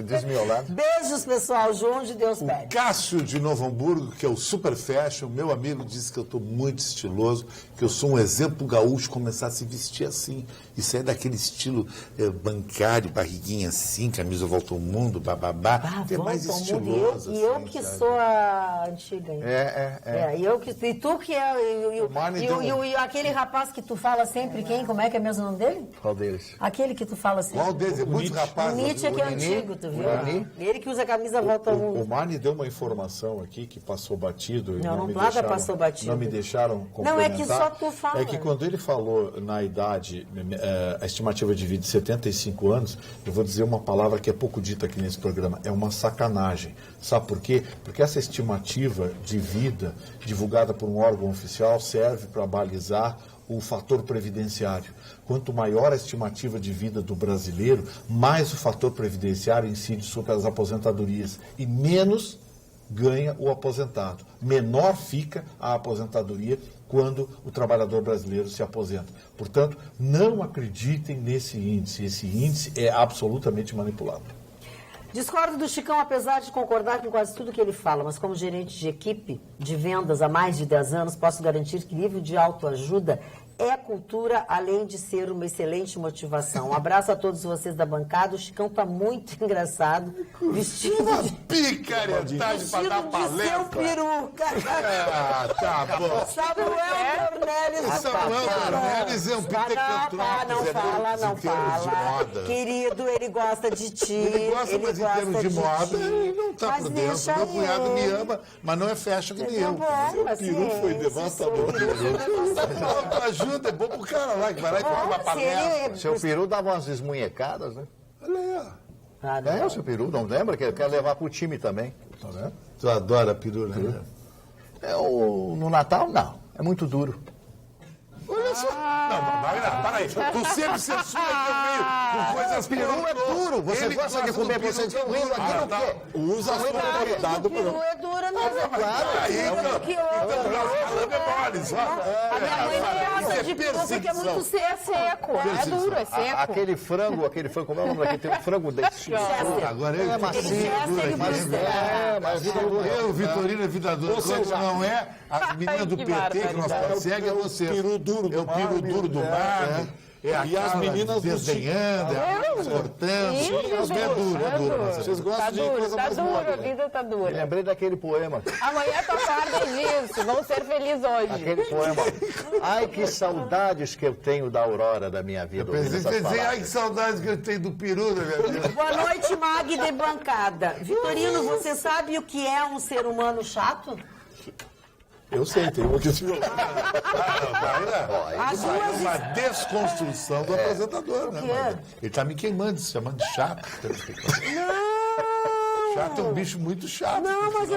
Desmiolado. Beijos, pessoal. João de Deus pede. Cássio de Novo Hamburgo, que é o Super Fashion, meu amigo, disse que eu estou muito estiloso, que eu sou um exemplo gaúcho começar a se vestir assim. Isso é daquele estilo bancário, barriguinha assim, camisa volta ao mundo, bababá. É mais estiloso. E eu assim, que sabe? sou a antiga. Hein? E tu que é. E aquele rapaz que tu fala sempre, quem? Como é que é mesmo o nome dele? Qual deles? Aquele que tu fala sempre. Qual deles? É muito rapaz. O Nietzsche que é antigo, tu viu? Ele que usa a camisa volta ao mundo. O Marne deu uma informação aqui que passou batido. Não, me nada deixaram, passou batido. Não me deixaram complementar. Não, é que só tu fala. É que quando ele falou na idade, a estimativa de vida de 75 anos, eu vou dizer uma palavra que é pouco dita aqui nesse programa, é uma sacanagem. Sabe por quê? Porque essa estimativa de vida, divulgada por um órgão oficial, serve para balizar o fator previdenciário. Quanto maior a estimativa de vida do brasileiro, mais o fator previdenciário incide sobre as aposentadorias e menos ganha o aposentado. Menor fica a aposentadoria quando o trabalhador brasileiro se aposenta. Portanto, não acreditem nesse índice. Esse índice é absolutamente manipulado. Discordo do Chicão, apesar de concordar com quase tudo que ele fala, mas como gerente de equipe de vendas há mais de 10 anos, posso garantir que livro de autoajuda é cultura, além de ser uma excelente motivação. Um abraço a todos vocês da bancada. O Chicão tá muito engraçado. Vestido de Picaretagem para dar palestra. seu peruca. Ah, tá bom. Samuel Cornélio. Samuel Cornélio é um pitecantrópicos. Não fala. Querido, ele gosta de ti. Ele gosta, mas em termos de moda, ele não tá Mas por dentro. deixa Meu cunhado ele. me ama, mas não é fashion que nem eu. O peru foi devastador. Ajuda, é bom pro cara lá, que vai lá e compra uma palestra. Seu peru dava umas esmunhecadas, né? Olha É, o seu peru, não lembra? Que quer levar pro time também. Tá vendo? tu adora peru, né? No Natal, não. É muito duro. Olha só. Não, para aí. Tu sempre censura que eu venho com coisas Peru é duro. Você gosta de comer, vocês estão rindo aqui no quê? Usa a sua autoridade. O peru é duro dura mesmo. Claro, Que outra. A minha mãe não gosta de peru porque é muito seco. É duro, é seco. Aquele frango, como é o nome daqui? Tem um frango desse. Agora ele eu, Vitorino, é vida dura. Quando não é a menina do PT que nós consegue, é você. É o peru duro do mar. É o peru duro do mar. E as meninas desenhando, cortando. É duro. Vocês gostam de coisa mais dura, a vida tá dura. Lembrei daquele poema. Amanhã tu acorda e diz, vamos ser felizes hoje. Aquele poema. Ai, que saudades que eu tenho da aurora da minha vida. Quer dizer, ai, que saudades que eu tenho do peru da minha vida. Boa noite, Magda e bancada. Vitorino, você sabe o que é um ser humano chato? Eu sei, tem uma que se viu. Isso é uma desconstrução do apresentador, né? Magda? Ele tá me queimando, se chamando de chato. Chato é um bicho muito chato. Não, mas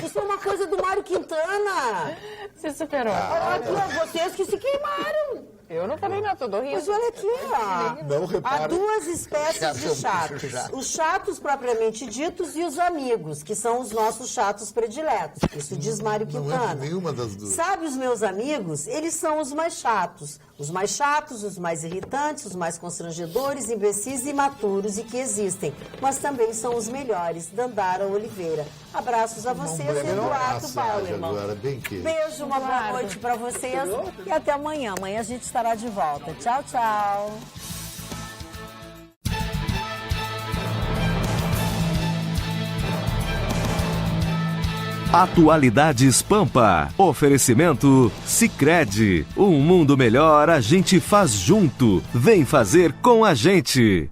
isso é uma coisa do Mário Quintana. Se superou. Aqui, ó, vocês que se queimaram. Eu não falei nada, tô do Rio. Mas olha aqui, ó. Não repara. Há duas espécies de chatos. Os chatos propriamente ditos e os amigos, que são os nossos chatos prediletos. Isso diz Mário Quintana. Não é nenhuma das duas. Sabe, os meus amigos, eles são os mais chatos. Os mais chatos, os mais irritantes, os mais constrangedores, imbecis e imaturos e que existem. Mas também são os melhores. Dandara Oliveira. Abraços a vocês, Eduardo Bauerman. Beijo, uma boa noite para vocês e até amanhã. Amanhã a gente estará de volta. Tchau, tchau. Atualidades Pampa. Oferecimento Sicredi. Um mundo melhor a gente faz junto. Vem fazer com a gente.